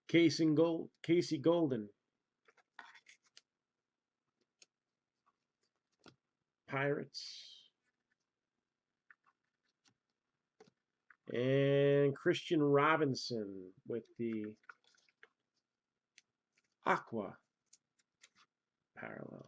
[SPEAKER 1] Casey Golden. Pirates. And Christian Robinson with the Aqua parallel.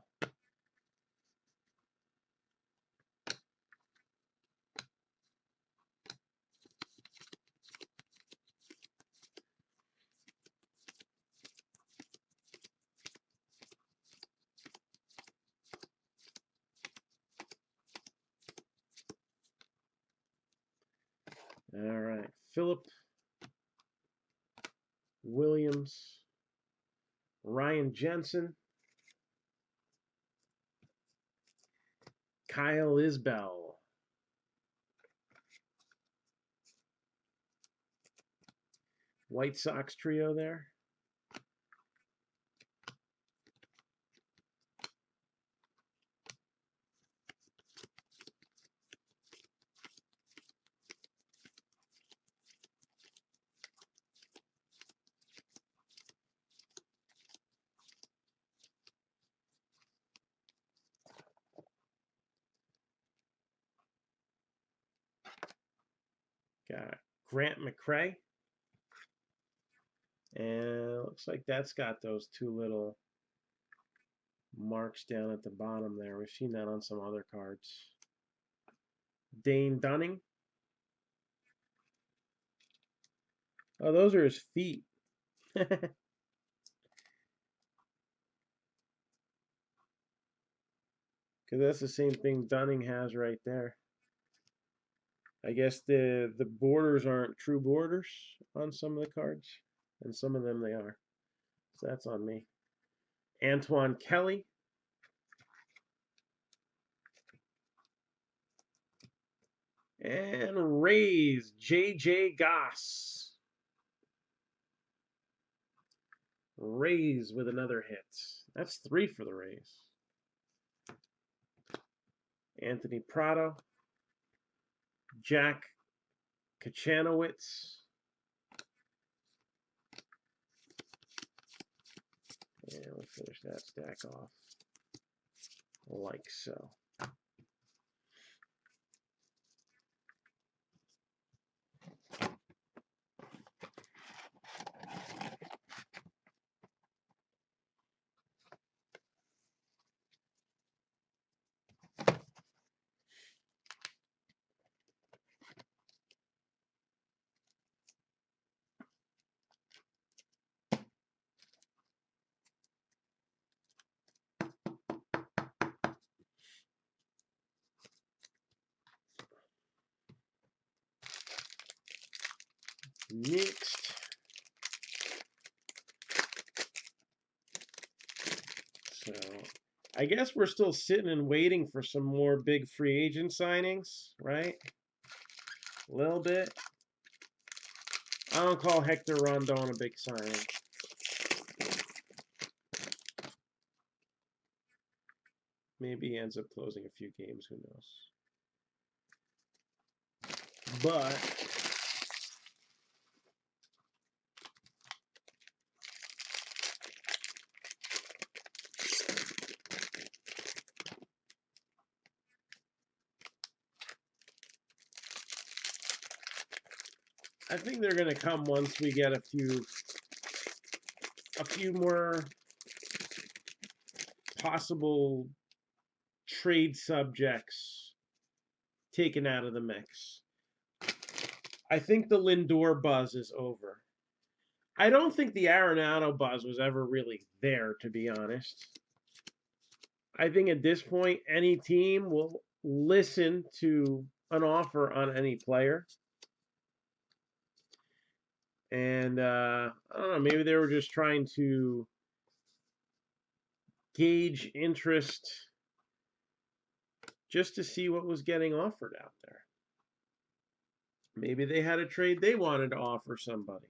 [SPEAKER 1] All right, Philip Williams, Ryan Jensen, Kyle Isbell, White Sox trio there. Got Grant McCray. And looks like that's got those two little marks down at the bottom there. We've seen that on some other cards. Dane Dunning. Oh, those are his feet. Because that's the same thing Dunning has right there. I guess the borders aren't true borders on some of the cards, and some of them they are. So that's on me. Antoine Kelly. And Rays, J.J. Goss. Rays with another hit. That's 3 for the Rays. Anthony Prado. Jack Kachanowicz. And we'll finish that stack off like so. Next, so I guess we're still sitting and waiting for some more big free agent signings, right? A little bit. I don't call Hector Rondon a big signing. Maybe he ends up closing a few games, who knows. But I think they're going to come once we get a few more possible trade subjects taken out of the mix. I think the Lindor buzz is over. I don't think the Arenado buzz was ever really there, to be honest. I think at this point, any team will listen to an offer on any player. And I don't know, maybe they were just trying to gauge interest just to see what was getting offered out there. Maybe they had a trade they wanted to offer somebody.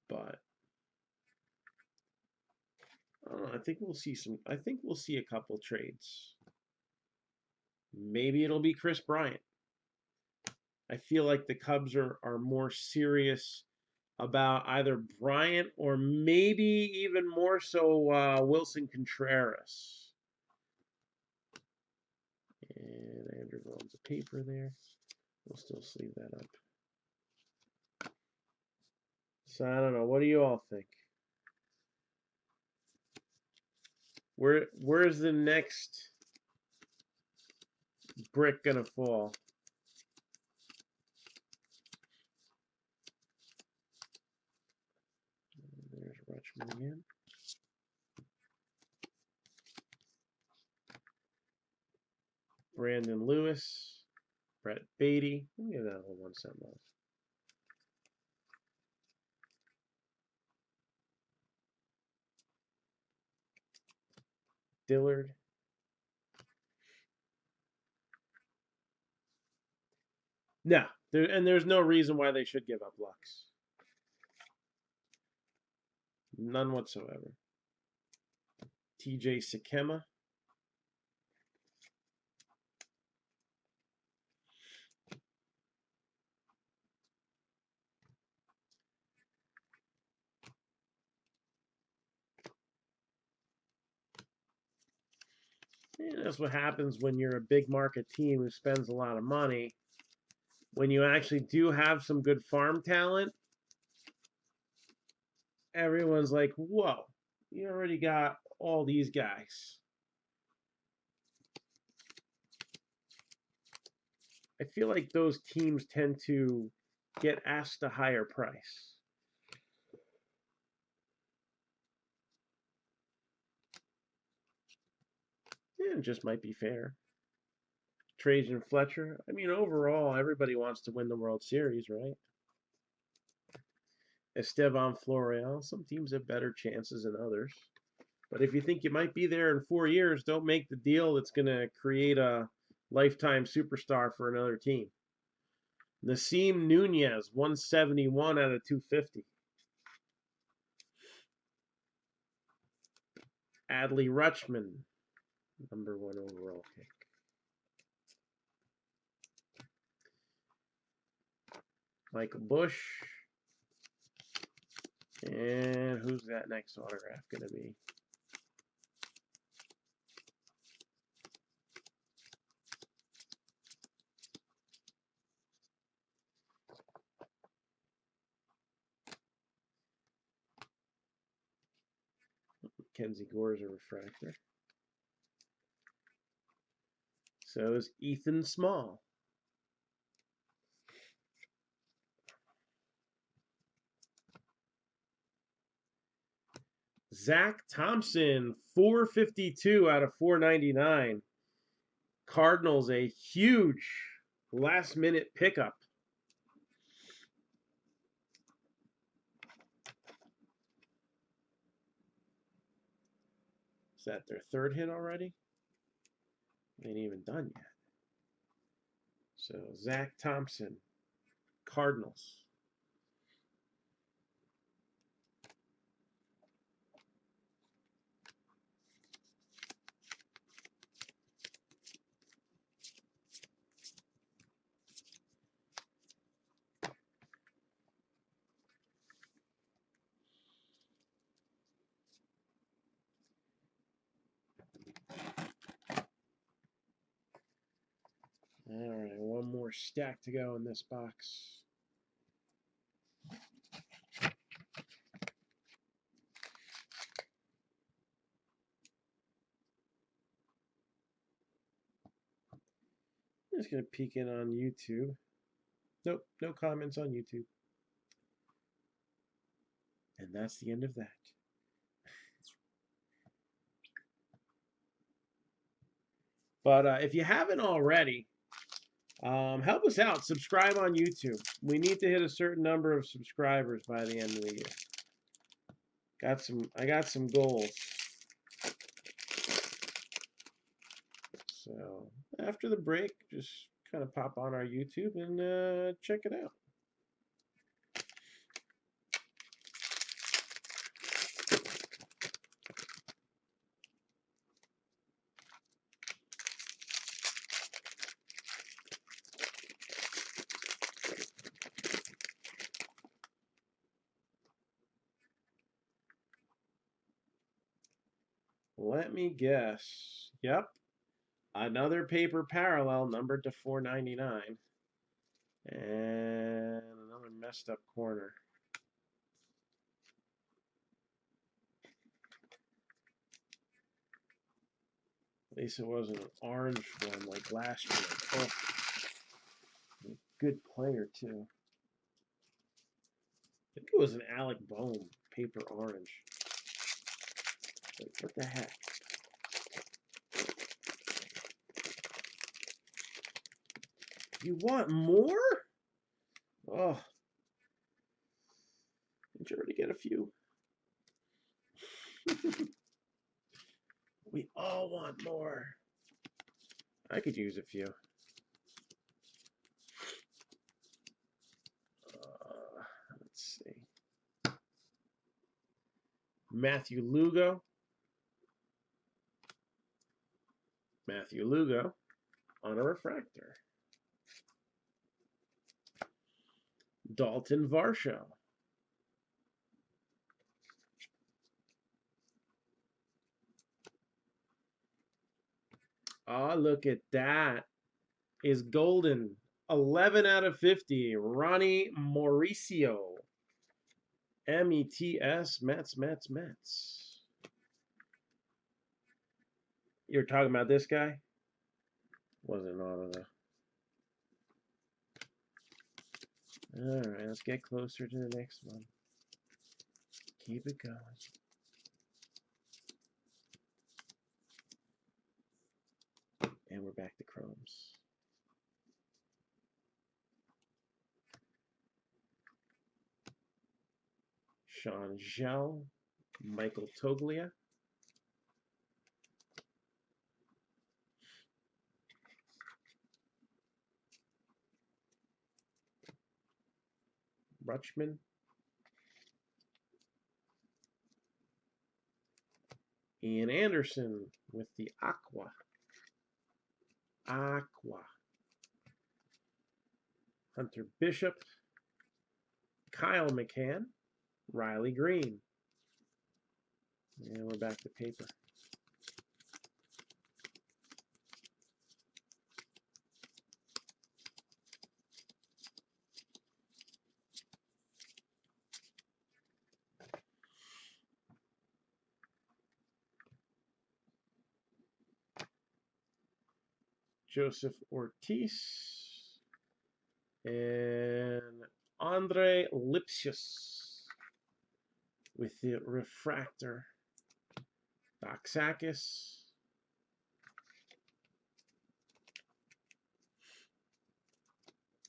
[SPEAKER 1] But I don't know, I think we'll see a couple trades. Maybe it'll be Chris Bryant. I feel like the Cubs are more serious about either Bryant or maybe even more so Wilson Contreras. And I underwhelmed the paper there. We'll still sleeve that up. So I don't know. What do you all think? Where's the next brick gonna fall? There's Rutschman again. Brandon Lewis, Brett Beatty. We'll give that a 1 cent love. Dillard. No, there's no reason why they should give up Lux. None whatsoever. TJ Sakema. And that's what happens when you're a big market team who spends a lot of money. When you actually do have some good farm talent, everyone's like, whoa, you already got all these guys. I feel like those teams tend to get asked a higher price. Yeah, it just might be fair. Trajan Fletcher. I mean, overall, everybody wants to win the World Series, right? Estevan Florial. Some teams have better chances than others. But if you think you might be there in 4 years, don't make the deal that's going to create a lifetime superstar for another team. Nasim Nunez, 171 out of 250. Adley Rutschman, #1 overall pick. Michael Bush. And who's that next autograph going to be? Kenzie Gore's a refractor. So is Ethan Small. Zach Thompson, 452 out of 499. Cardinals, a huge last-minute pickup. Is that their third hit already? They ain't even done yet. So Zach Thompson, Cardinals. All right, one more stack to go in this box. I'm just going to peek in on YouTube. Nope, no comments on YouTube. And that's the end of that. But if you haven't already, help us out. Subscribe on YouTube. We need to hit a certain number of subscribers by the end of the year. I got some goals. So after the break, just kind of pop on our YouTube and check it out. Let me guess. Yep. Another paper parallel numbered to 499. And another messed up corner. At least it wasn't an orange one like last year. Oh, good player too. I think it was an Alec Bowman paper orange. Like, what the heck? You want more? Oh, didn't you already get a few? We all want more. I could use a few. Let's see. Matthew Lugo. Matthew Lugo on a refractor. Dalton Varsho. Ah, look at that. Is golden. 11 out of 50. Ronnie Mauricio. METS. Mets. You're talking about this guy? Wasn't an auto though. Alright, let's get closer to the next one. Keep it going. And we're back to chromes. Sean Zhao, Michael Toglia. Rutschman. Ian Anderson with the Aqua. Hunter Bishop. Kyle McCann. Riley Green. And we're back to paper. Joseph Ortiz and Andre Lipsius with the refractor. Doxakis.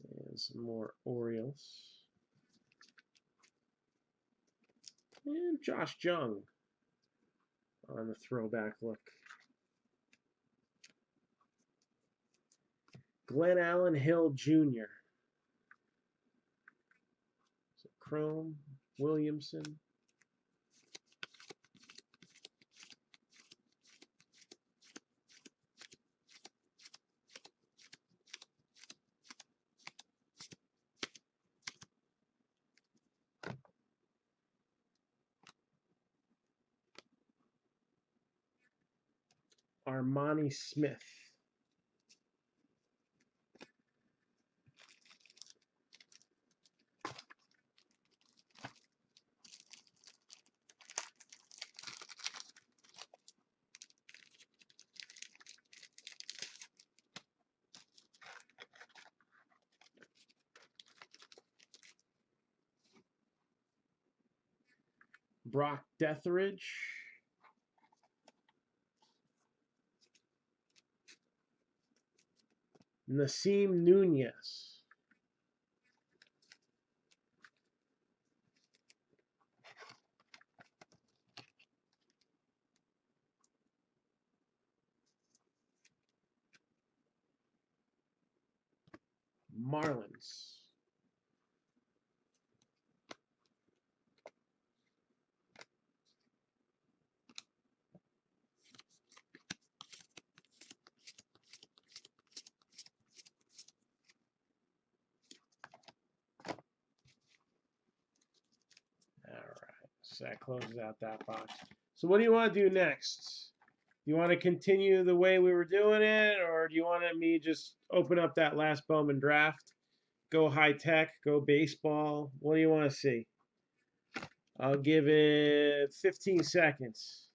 [SPEAKER 1] And some more Orioles. And Josh Jung on the throwback look. Glenn Allen Hill Jr. So Chrome, Williamson. Armani Smith. Brock Detheridge. Nasim Nunez. Marlins. All right, so that closes out that box. So what do you want to do next? Do you want to continue the way we were doing it, or do you want me just open up that last Bowman draft? Go high tech, go baseball. What do you want to see? I'll give it 15 seconds.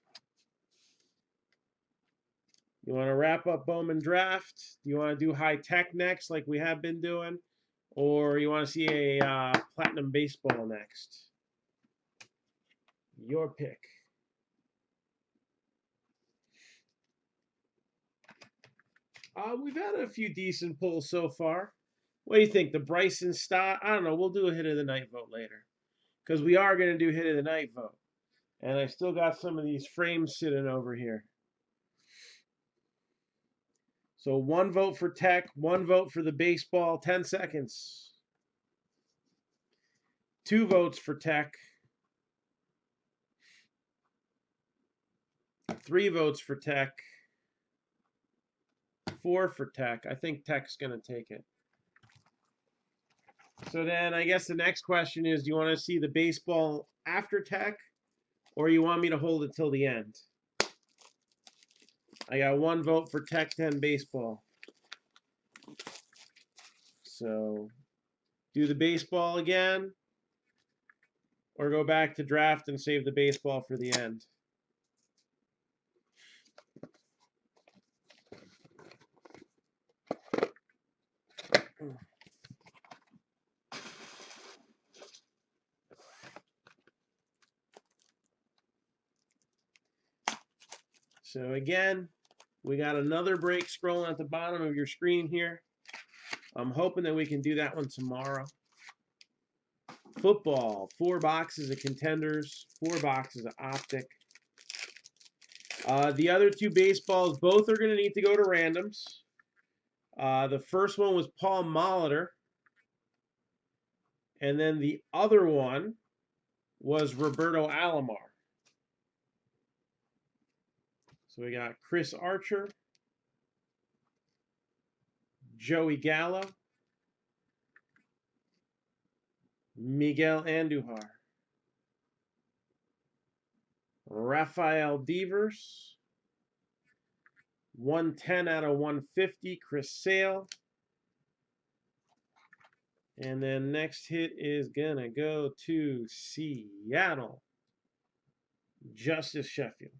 [SPEAKER 1] You want to wrap up Bowman draft? Do you want to do high tech next, like we have been doing? Or you want to see a platinum baseball next? Your pick. We've had a few decent pulls so far. What do you think? The Bryson Stott? I don't know. We'll do a hit of the night vote later. Because we are going to do hit of the night vote. And I still got some of these frames sitting over here. So 1 vote for tech, 1 vote for the baseball, 10 seconds. 2 votes for tech. 3 votes for tech. 4 for tech. I think tech's going to take it. So then I guess the next question is, do you want to see the baseball after tech, or you want me to hold it till the end? I got 1 vote for tech, 10 baseball. So do the baseball again, or go back to draft and save the baseball for the end. So again, we got another break scrolling at the bottom of your screen here. I'm hoping that we can do that one tomorrow. Football, 4 boxes of contenders, 4 boxes of optic. The other 2 baseballs, both are going to need to go to randoms. The first one was Paul Molitor. And then the other one was Roberto Alomar. So we got Chris Archer, Joey Gallo, Miguel Andujar, Rafael Devers, 110 out of 150, Chris Sale. And then next hit is going to go to Seattle, Justice Sheffield.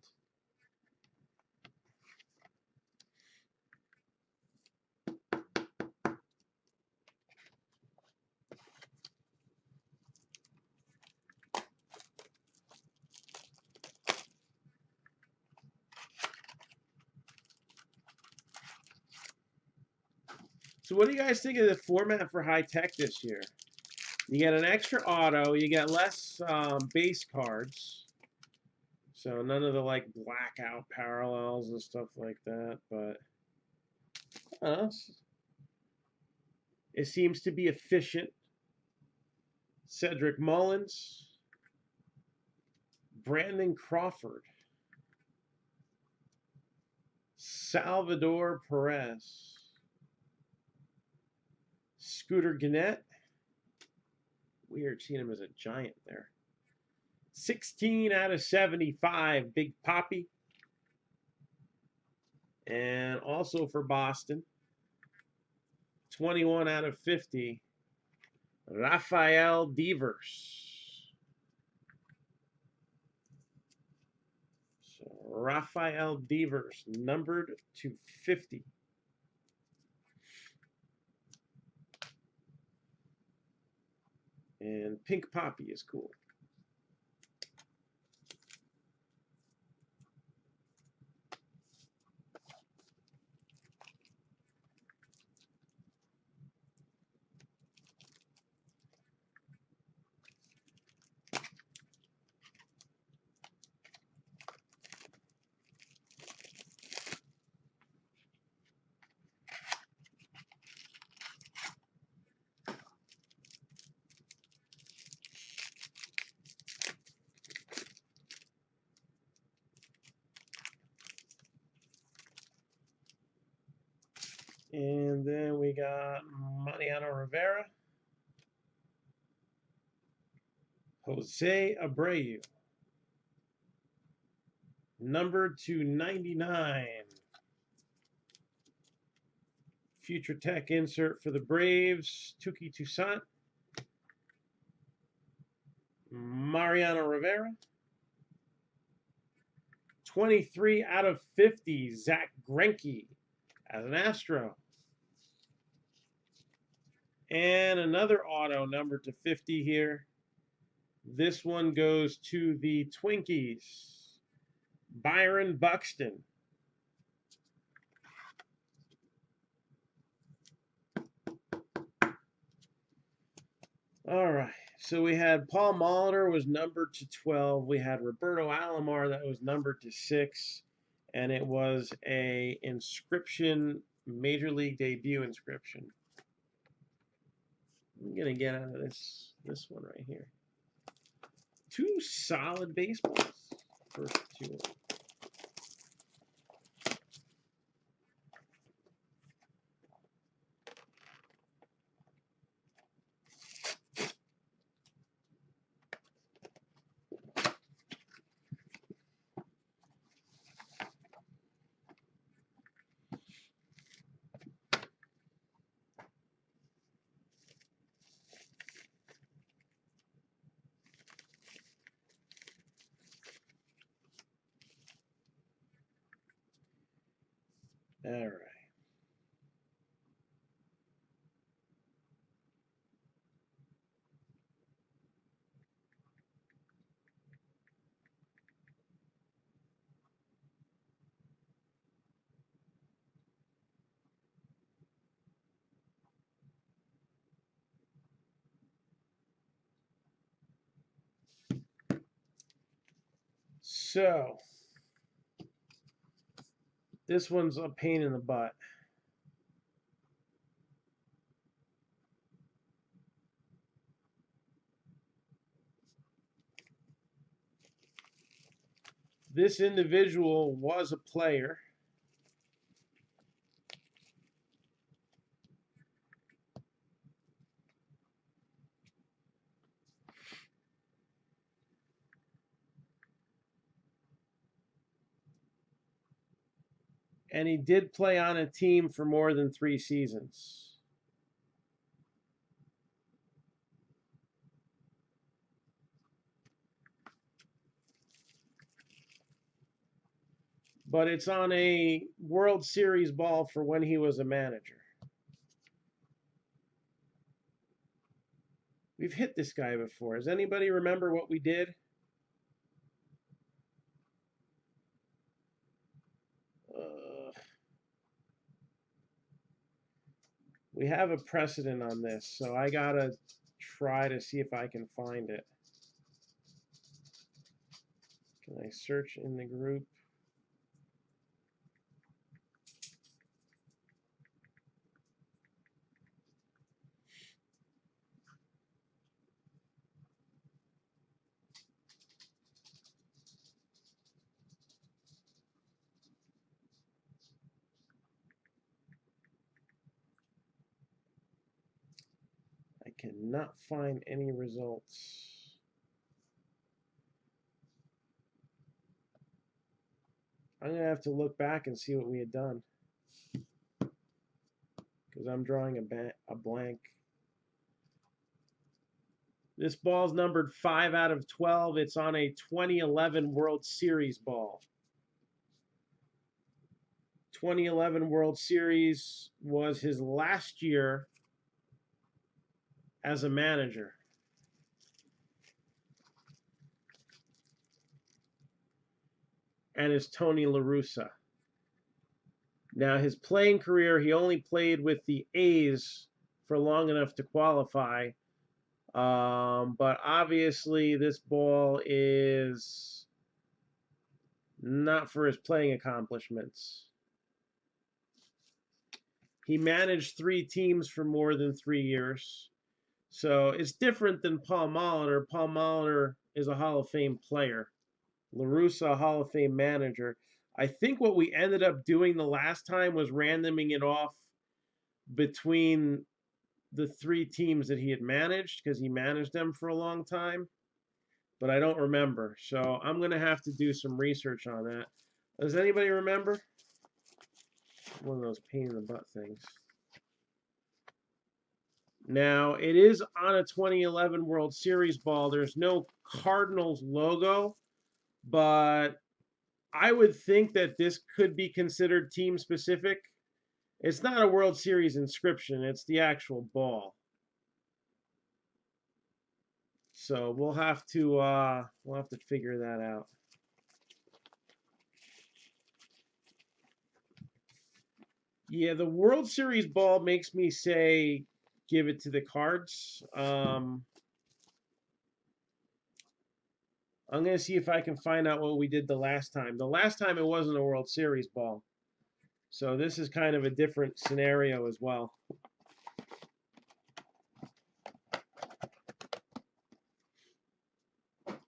[SPEAKER 1] So what do you guys think of the format for high tech this year? You get an extra auto, you get less base cards. So none of the like blackout parallels and stuff like that, but it seems to be efficient. Cedric Mullins, Brandon Crawford, Salvador Perez, Scooter Gannett. Weird seeing him as a giant there. 16 out of 75, Big Poppy. And also for Boston, 21 out of 50, Rafael Devers. So Rafael Devers, numbered to 50. And Pink Poppy is cool. And then we got Mariano Rivera, Jose Abreu, Numbered to 99. Future Tech insert for the Braves. Tuki Toussaint. Mariano Rivera. 23 out of 50. Zach Greinke as an Astro. And another auto numbered to 50 here. This one goes to the Twinkies. Byron Buxton. All right. So we had Paul Molitor was numbered to 12. We had Roberto Alomar that was numbered to 6. And it was a inscription, Major League debut inscription. I'm going to get out of this one right here. Two solid baseballs. First two. All right. So, this one's a pain in the butt. This individual was a player. And he did play on a team for more than 3 seasons. But it's on a World Series ball for when he was a manager. We've hit this guy before. Does anybody remember what we did? We have a precedent on this, so I gotta try to see if I can find it. Can I search in the group? I cannot find any results. I'm going to have to look back and see what we had done, because I'm drawing a blank. This ball's numbered 5 out of 12. It's on a 2011 World Series ball. 2011 World Series was his last year as a manager. And is Tony La Russa. Now, his playing career, he only played with the A's for long enough to qualify. But obviously, this ball is not for his playing accomplishments. He managed 3 teams for more than 3 years. So it's different than Paul Molitor. Paul Molitor is a Hall of Fame player. La Russa, Hall of Fame manager. I think what we ended up doing the last time was randoming it off between the 3 teams that he had managed, because he managed them for a long time. but I don't remember. So I'm going to have to do some research on that. Does anybody remember? One of those pain in the butt things. Now, it is on a 2011 World Series ball. There's no Cardinals logo, but I would think that this could be considered team specific. It's not a World Series inscription, it's the actual ball. So we'll have to figure that out. Yeah, the World Series ball makes me say give it to the Cards. I'm going to see if I can find out what we did the last time. The last time it wasn't a World Series ball. So this is kind of a different scenario as well.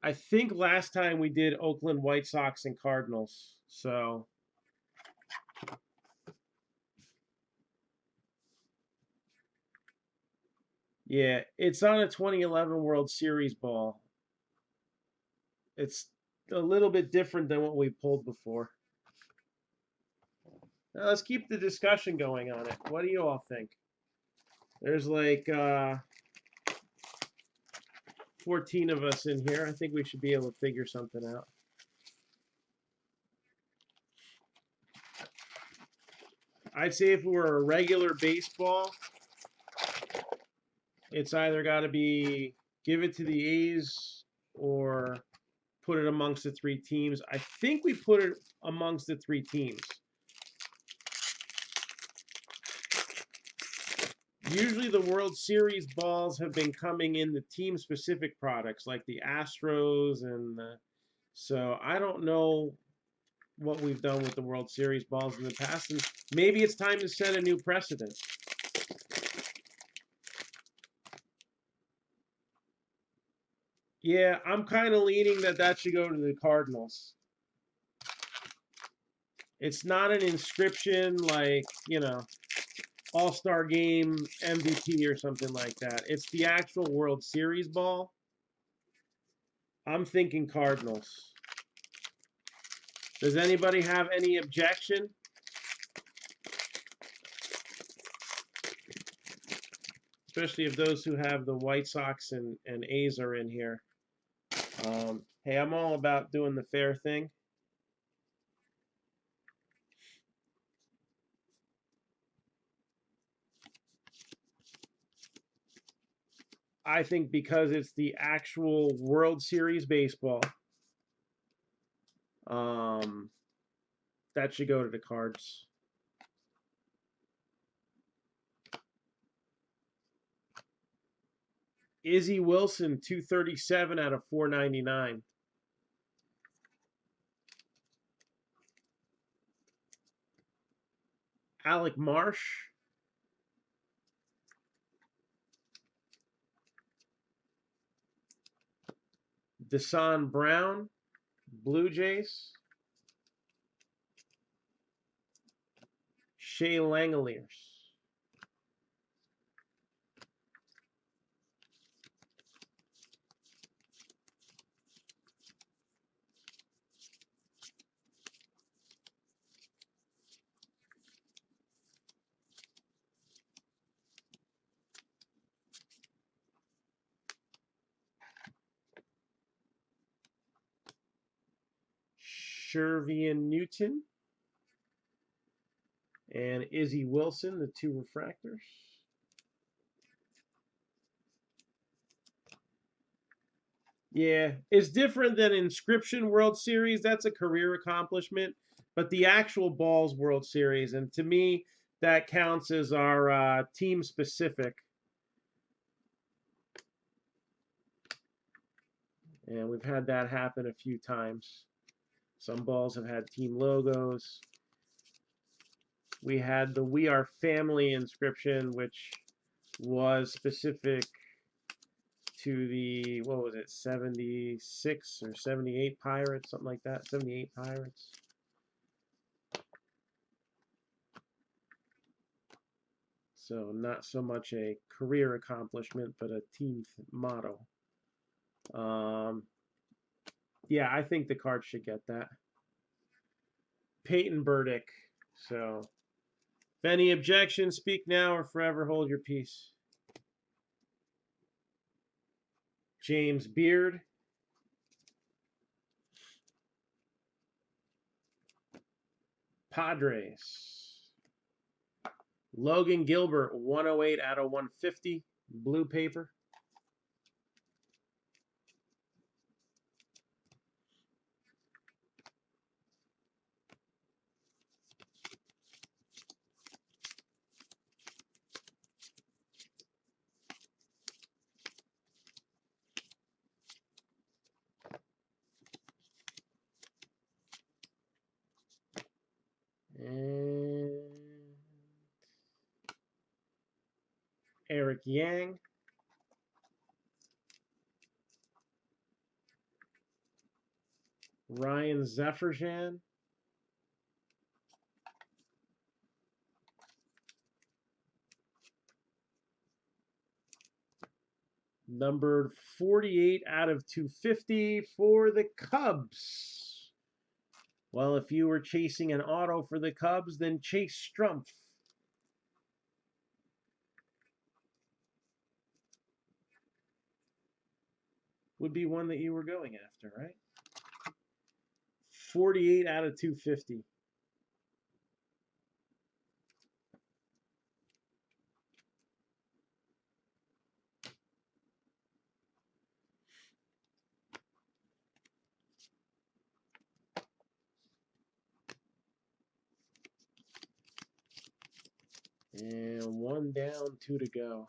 [SPEAKER 1] I think last time we did Oakland White Sox and Cardinals. So yeah, it's on a 2011 World Series ball. It's a little bit different than what we pulled before. Now let's keep the discussion going on it. What do you all think? There's like 14 of us in here. I think we should be able to figure something out. I'd say if it were a regular baseball, it's either got to be give it to the A's or put it amongst the three teams. I think we put it amongst the three teams. Usually the World Series balls have been coming in the team-specific products like the Astros and so I don't know what we've done with the World Series balls in the past, and maybe it's time to set a new precedent. Yeah, I'm kind of leaning that should go to the Cardinals. It's not an inscription like, All-Star Game MVP or something like that. It's the actual World Series ball. I'm thinking Cardinals. Does anybody have any objection? Especially if those who have the White Sox and A's are in here. Hey, I'm all about doing the fair thing. I think because it's the actual World Series baseball, that should go to the Cards. Izzy Wilson, 237 out of 499. Alec Marsh. Desan Brown, Blue Jays. Shea Langeliers. Shervian Newton. And Izzy Wilson, the two refractors. Yeah, it's different than Inscription World Series. That's a career accomplishment. But the actual Balls World Series, and to me, that counts as our team specific. And we've had that happen a few times. Some balls have had team logos. We had the We Are Family inscription, which was specific to the, what was it, 76 or 78 Pirates, something like that, 78 Pirates. So not so much a career accomplishment, but a team motto. Yeah, I think the card should get that. Peyton Burdick. So, if any objections, speak now or forever hold your peace. James Beard. Padres. Logan Gilbert, 108 out of 150. Blue paper. And Eric Yang. Ryan Zefferjan. Numbered 48 out of 250 for the Cubs. Well, if you were chasing an auto for the Cubs, then Chase Strumpf. Would be one that you were going after, right? 48 out of 250. And one down, two to go.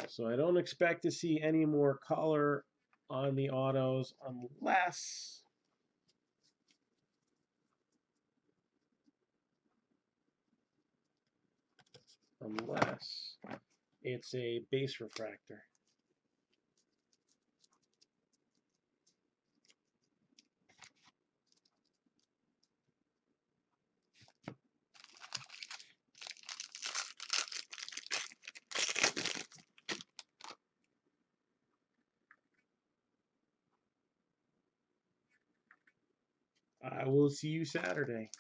[SPEAKER 1] So I don't expect to see any more color on the autos unless it's a base refractor. I will see you Saturday.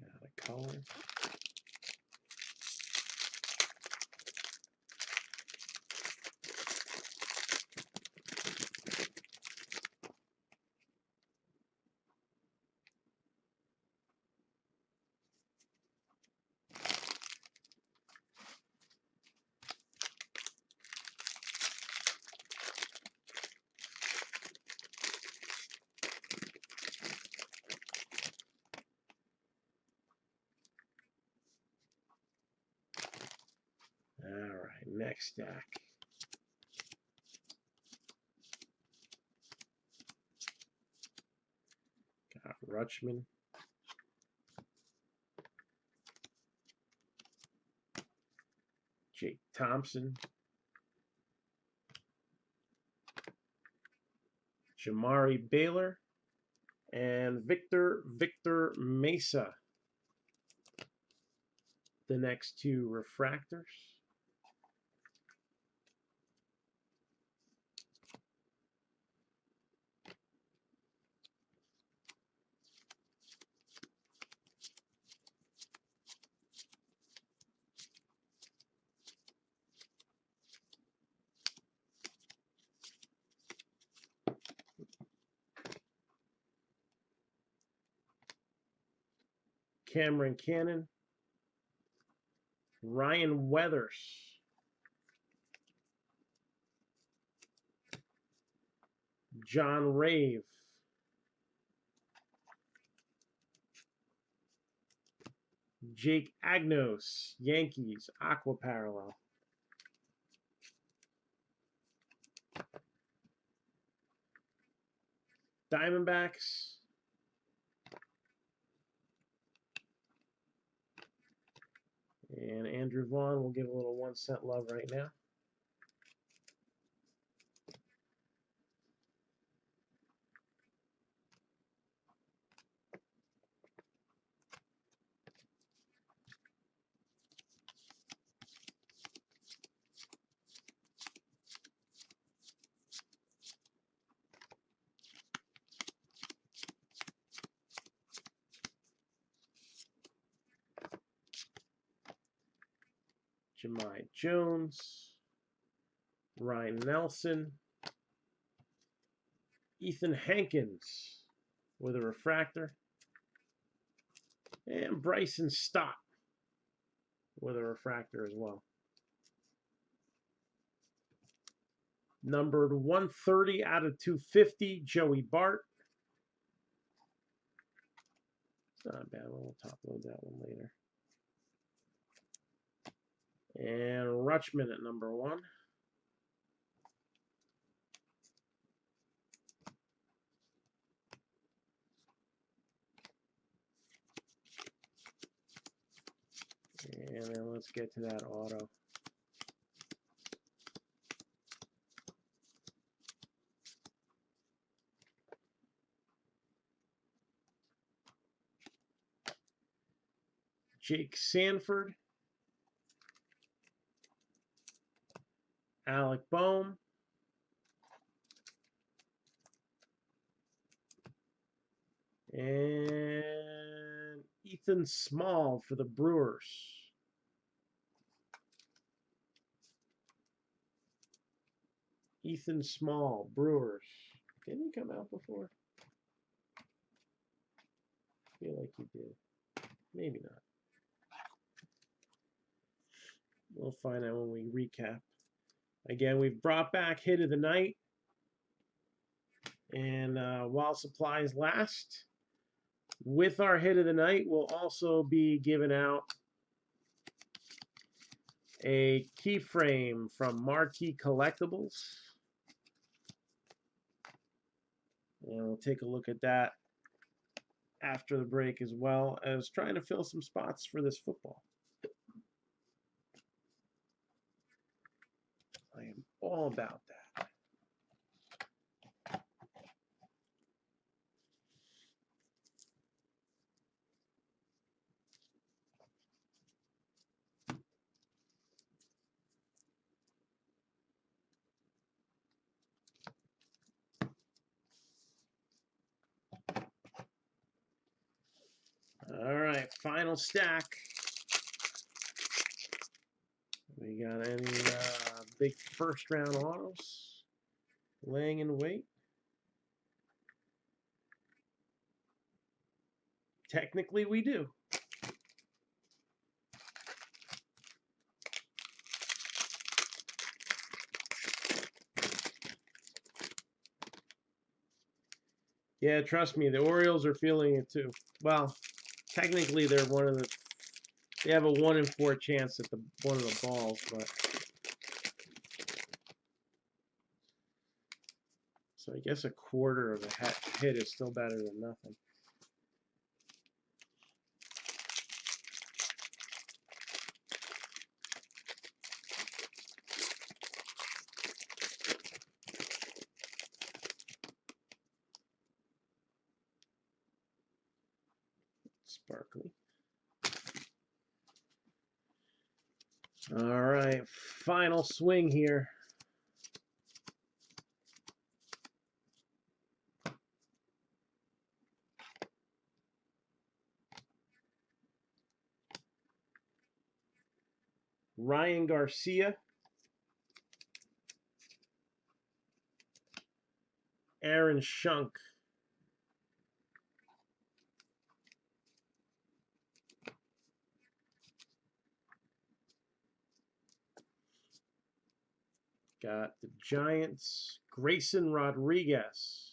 [SPEAKER 1] Got a color. All right, next stack. Got Rutschman. Jake Thompson. Jamari Baylor. And Victor Mesa. The next two refractors. Cameron Cannon. Ryan Weathers. John Rave. Jake Agnos, Yankees, Aqua Parallel. Diamondbacks. And Andrew Vaughn will give a little 1 cent love right now. Jahmai Jones, Ryan Nelson, Ethan Hankins with a refractor, and Bryson Stott with a refractor as well. Numbered 130 out of 250, Joey Bart. It's not bad. We'll top load that one later. And Rutschman at number 1. And then let's get to that auto. Jake Sanford, Alec Bohm, and Ethan Small for the Brewers. Ethan Small, Brewers. Didn't he come out before? I feel like he did. Maybe not. We'll find out when we recap. Again, we've brought back Hit of the Night. And while supplies last, with our Hit of the Night, we'll also be giving out a keyframe from Marquee Collectibles. And we'll take a look at that after the break, as well as trying to fill some spots for this football. I am all about that. All right, final stack. We got any big first round autos laying in wait? Technically, we do. Yeah, trust me, the Orioles are feeling it too. Well, technically, they're one of the. They have a 1 in 4 chance at the one of the balls, but so I guess a quarter of a hit is still better than nothing. Sparkly. All right, final swing here. Ryan Garcia, Aaron Schunk, got the Giants, Grayson Rodriguez.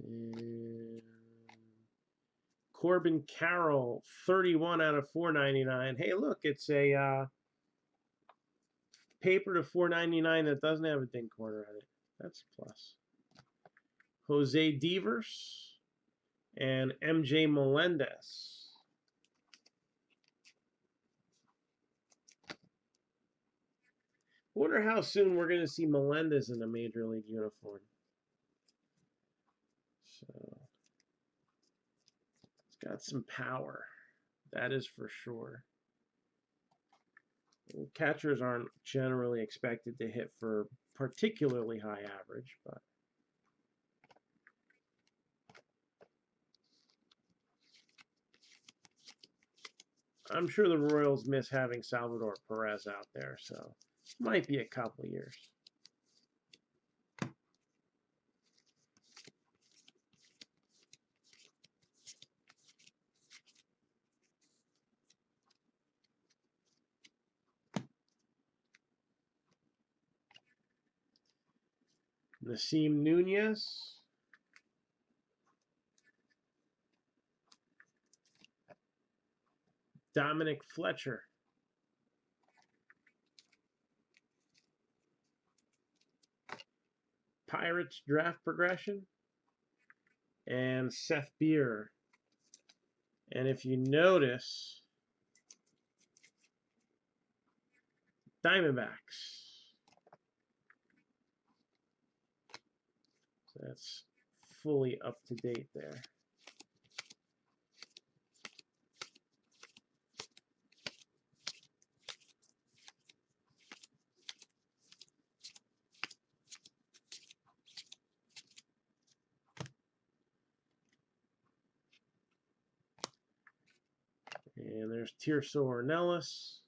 [SPEAKER 1] And Corbin Carroll, 31 out of 499. Hey, look, it's a paper to 499 that doesn't have a ding corner on it. That's a plus. Jose Devers and MJ Melendez. Wonder how soon we're going to see Melendez in a Major League uniform. So, it's got some power. That is for sure. Catchers aren't generally expected to hit for particularly high average, but I'm sure the Royals miss having Salvador Perez out there, so might be a couple years. Nasim Nunez. Dominic Fletcher. Pirates draft progression. And Seth Beer. And if you notice, Diamondbacks. So that's fully up to date there. And there's Tirso Ornelas.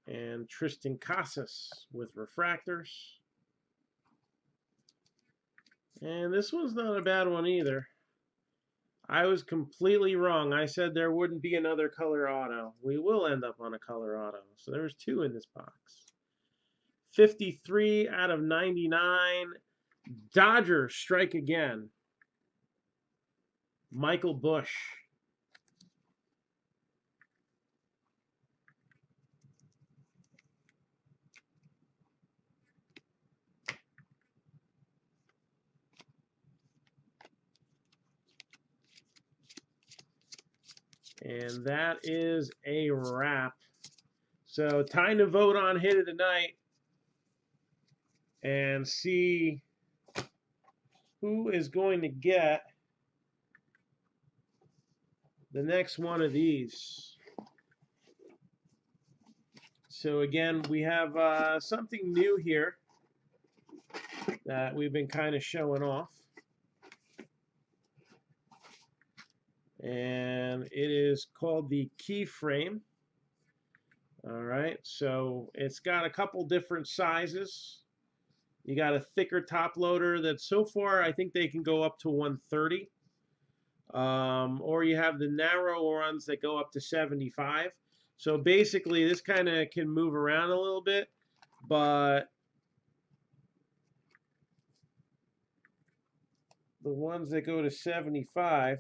[SPEAKER 1] And Tristan Casas with refractors. And this one's not a bad one either. I was completely wrong. I said there wouldn't be another color auto. We will end up on a color auto. So there's 2 in this box. 53 out of 99. Dodgers strike again. Michael Bush. And that is a wrap. So time to vote on hit of the night and see who is going to get the next one of these. So again, we have something new here that we've been kind of showing off. And it is called the keyframe. All right, so it's got a couple different sizes. You got a thicker top loader that so far I think they can go up to 130. Or you have the narrow ones that go up to 75. So basically this kind of can move around a little bit, but the ones that go to 75,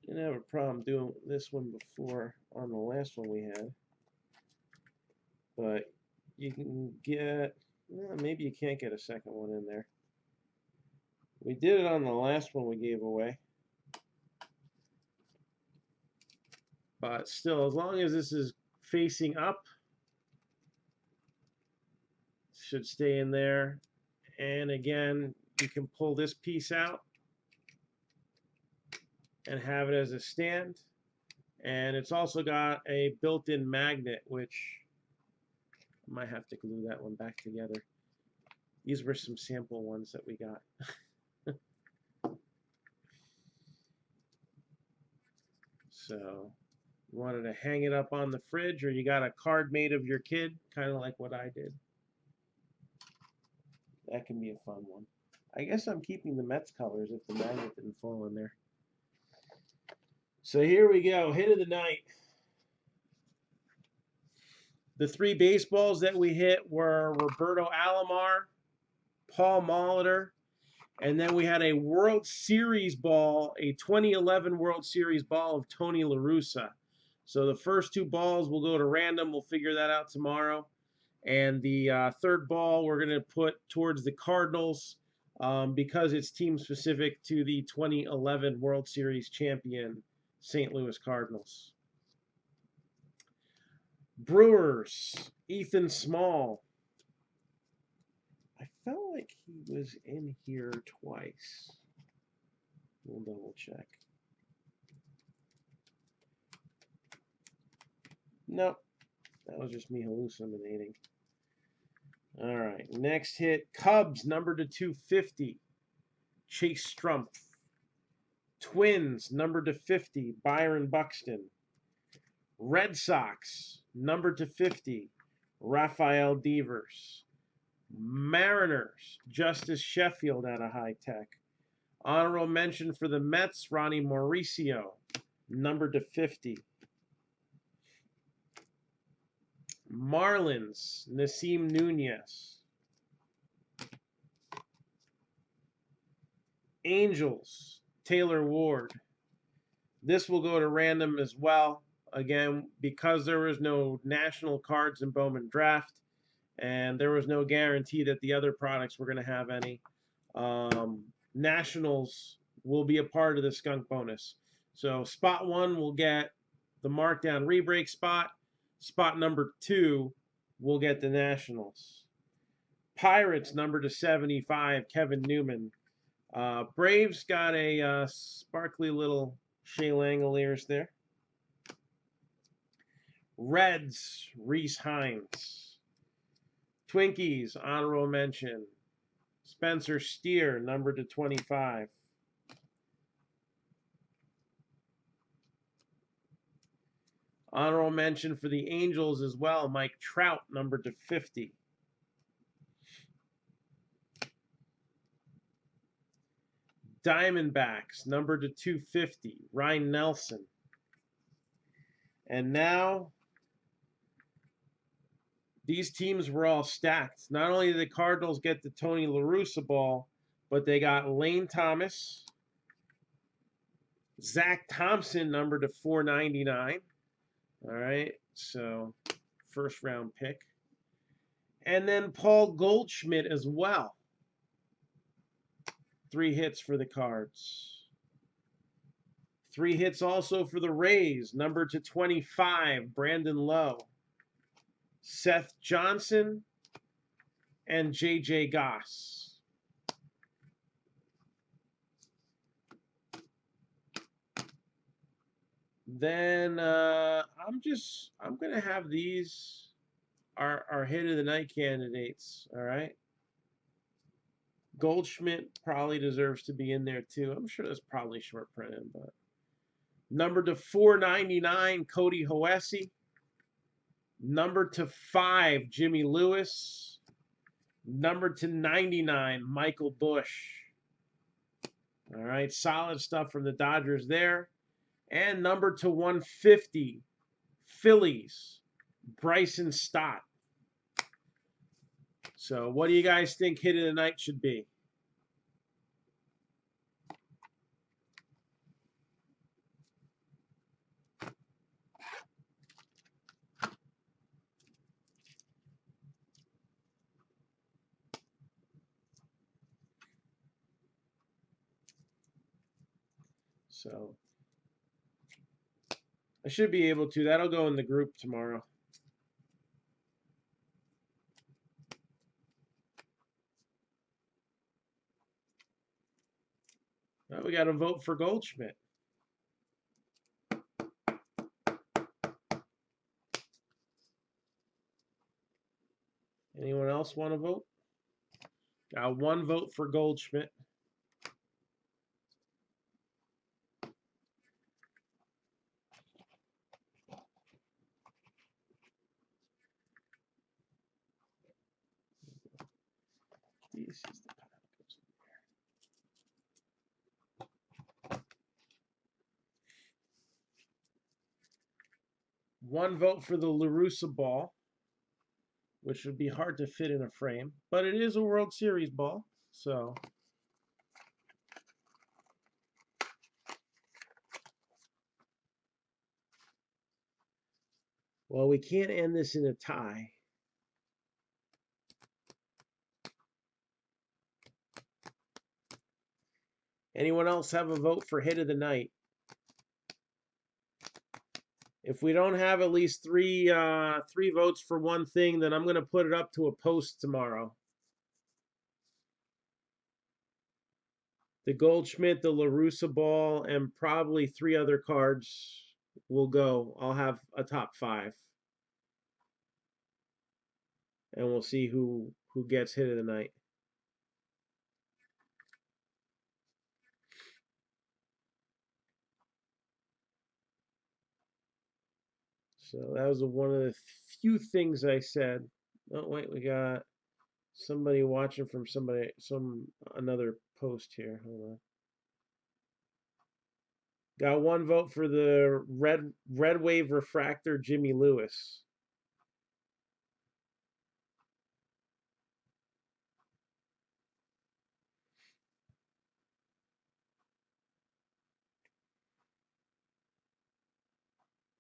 [SPEAKER 1] didn't have a problem doing this one before on the last one we had. But you can get, well, maybe you can't get a second one in there. We did it on the last one we gave away. But still, as long as this is facing up, it should stay in there. And again, you can pull this piece out and have it as a stand. And it's also got a built-in magnet, which I might have to glue that one back together. These were some sample ones that we got. So you wanted to hang it up on the fridge, or you got a card made of your kid, kind of like what I did. That can be a fun one. I guess I'm keeping the Mets colors if the magnet didn't fall in there. So here we go, hit of the night. The 3 baseballs that we hit were Roberto Alomar, Paul Molitor, and then we had a World Series ball, a 2011 World Series ball of Tony La Russa. So the first 2 balls will go to random. We'll figure that out tomorrow. And the third ball we're going to put towards the Cardinals because it's team specific to the 2011 World Series champion St. Louis Cardinals. Brewers, Ethan Small. I felt like he was in here twice. We'll double check. Nope, that was just me hallucinating. All right, next hit, Cubs, number to 250, Chase Strumpf. Twins, number to 50, Byron Buxton. Red Sox, number to 50, Rafael Devers. Mariners, Justice Sheffield out of high tech. Honorable mention for the Mets, Ronnie Mauricio, number to 50. Marlins, Nasim Nunez. Angels, Taylor Ward. This will go to random as well. Again, because there was no national cards in Bowman draft, and there was no guarantee that the other products were going to have any. Nationals will be a part of the skunk bonus. So spot 1 will get the Marc-Down rebreak spot. Spot number 2 will get the Nationals. Pirates, number to 75, Kevin Newman. Braves got a sparkly little Shea Langoliers there. Reds, Reese Hines. Twinkies, honorable mention. Spencer Steer, number to 25. Honorable mention for the Angels as well, Mike Trout, number to 50. Diamondbacks, number to 250, Ryan Nelson. And now, these teams were all stacked. Not only did the Cardinals get the Tony La Russa ball, but they got Lane Thomas, Zach Thompson, number to 499. All right, so first round pick. And then Paul Goldschmidt as well. 3 hits for the Cards. 3 hits also for the Rays, number to 25, Brandon Lowe, Seth Johnson, and J.J. Goss. Then I'm gonna have these our hit of the night candidates. All right. Goldschmidt probably deserves to be in there too. I'm sure that's probably short printed, but number to 499, Cody Hoesi. Number to 5, Jimmy Lewis. Number to 99, Michael Bush. All right, solid stuff from the Dodgers there. And number to 150, Phillies, Bryson Stott. So what do you guys think hit of the night should be? So I should be able to. That'll go in the group tomorrow. Now we got to vote for Goldschmidt. Anyone else want to vote? Got 1 vote for Goldschmidt. This is the pile that goes in there. 1 vote for the La Russa ball, which would be hard to fit in a frame, but it is a World Series ball, so. Well, we can't end this in a tie. Anyone else have a vote for hit of the night? If we don't have at least three votes for one thing, then I'm going to put it up to a post tomorrow. The Goldschmidt, the LaRussa ball, and probably 3 other cards will go. I'll have a top 5. And we'll see who gets hit of the night. So that was one of the few things I said. Oh wait, we got somebody watching from another post here. Hold on. Got 1 vote for the red wave refractor Jimmy Lewis.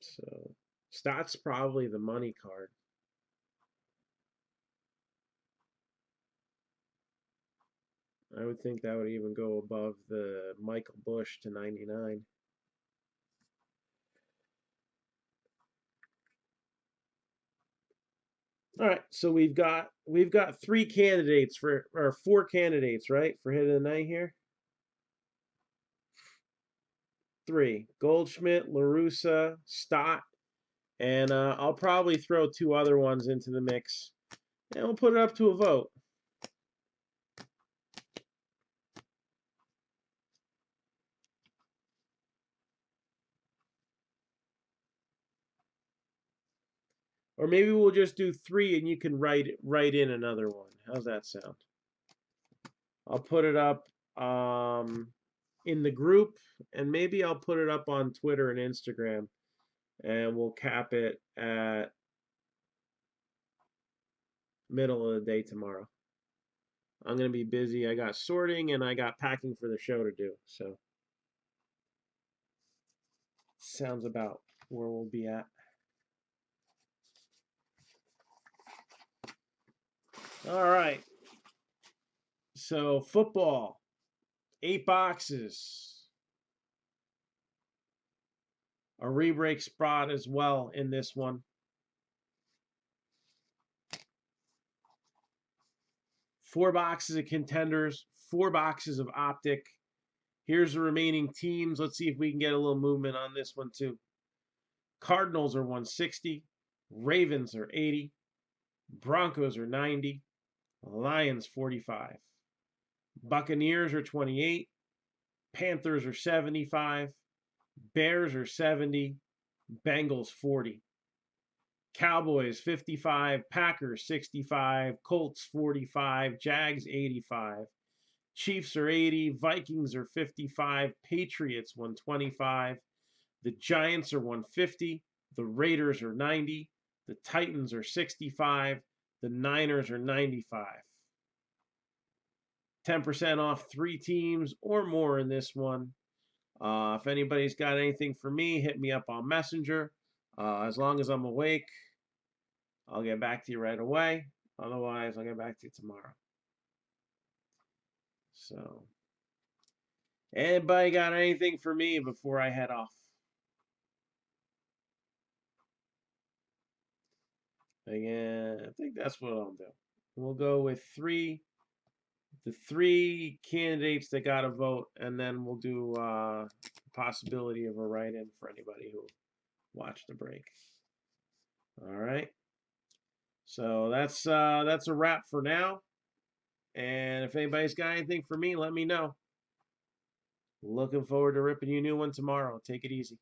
[SPEAKER 1] So Stott's probably the money card. I would think that would even go above the Michael Bush to 99. All right, so we've got 3 candidates or 4 candidates, right, for hit of the night here. 3: Goldschmidt, LaRussa, Stott, and I'll probably throw 2 other ones into the mix, and we'll put it up to a vote. Or maybe we'll just do 3 and you can write in another one. How's that sound? I'll put it up in the group, and maybe I'll put it up on Twitter and Instagram, and we'll cap it at middle of the day tomorrow. I'm going to be busy. I got sorting and I got packing for the show to do. So sounds about where we'll be at. All right. So football, 8 boxes. A rebreak spot as well in this one. 4 boxes of contenders, 4 boxes of optic. Here's the remaining teams. Let's see if we can get a little movement on this one too. Cardinals are 160. Ravens are 80. Broncos are 90. Lions 45. Buccaneers are 28. Panthers are 75. Bears are 70. Bengals 40. Cowboys 55. Packers 65. Colts 45. Jags 85. Chiefs are 80. Vikings are 55. Patriots 125. The Giants are 150. The Raiders are 90. The Titans are 65. The Niners are 95. 10% off 3 teams or more in this one. If anybody's got anything for me, hit me up on Messenger. As long as I'm awake, I'll get back to you right away. Otherwise, I'll get back to you tomorrow. So, anybody got anything for me before I head off? Again, I think that's what I'll do. We'll go with the 3 candidates that got a vote, and then we'll do possibility of a write-in for anybody who watched the break. All right. So that's a wrap for now. And if anybody's got anything for me, let me know. Looking forward to ripping you a new one tomorrow. Take it easy.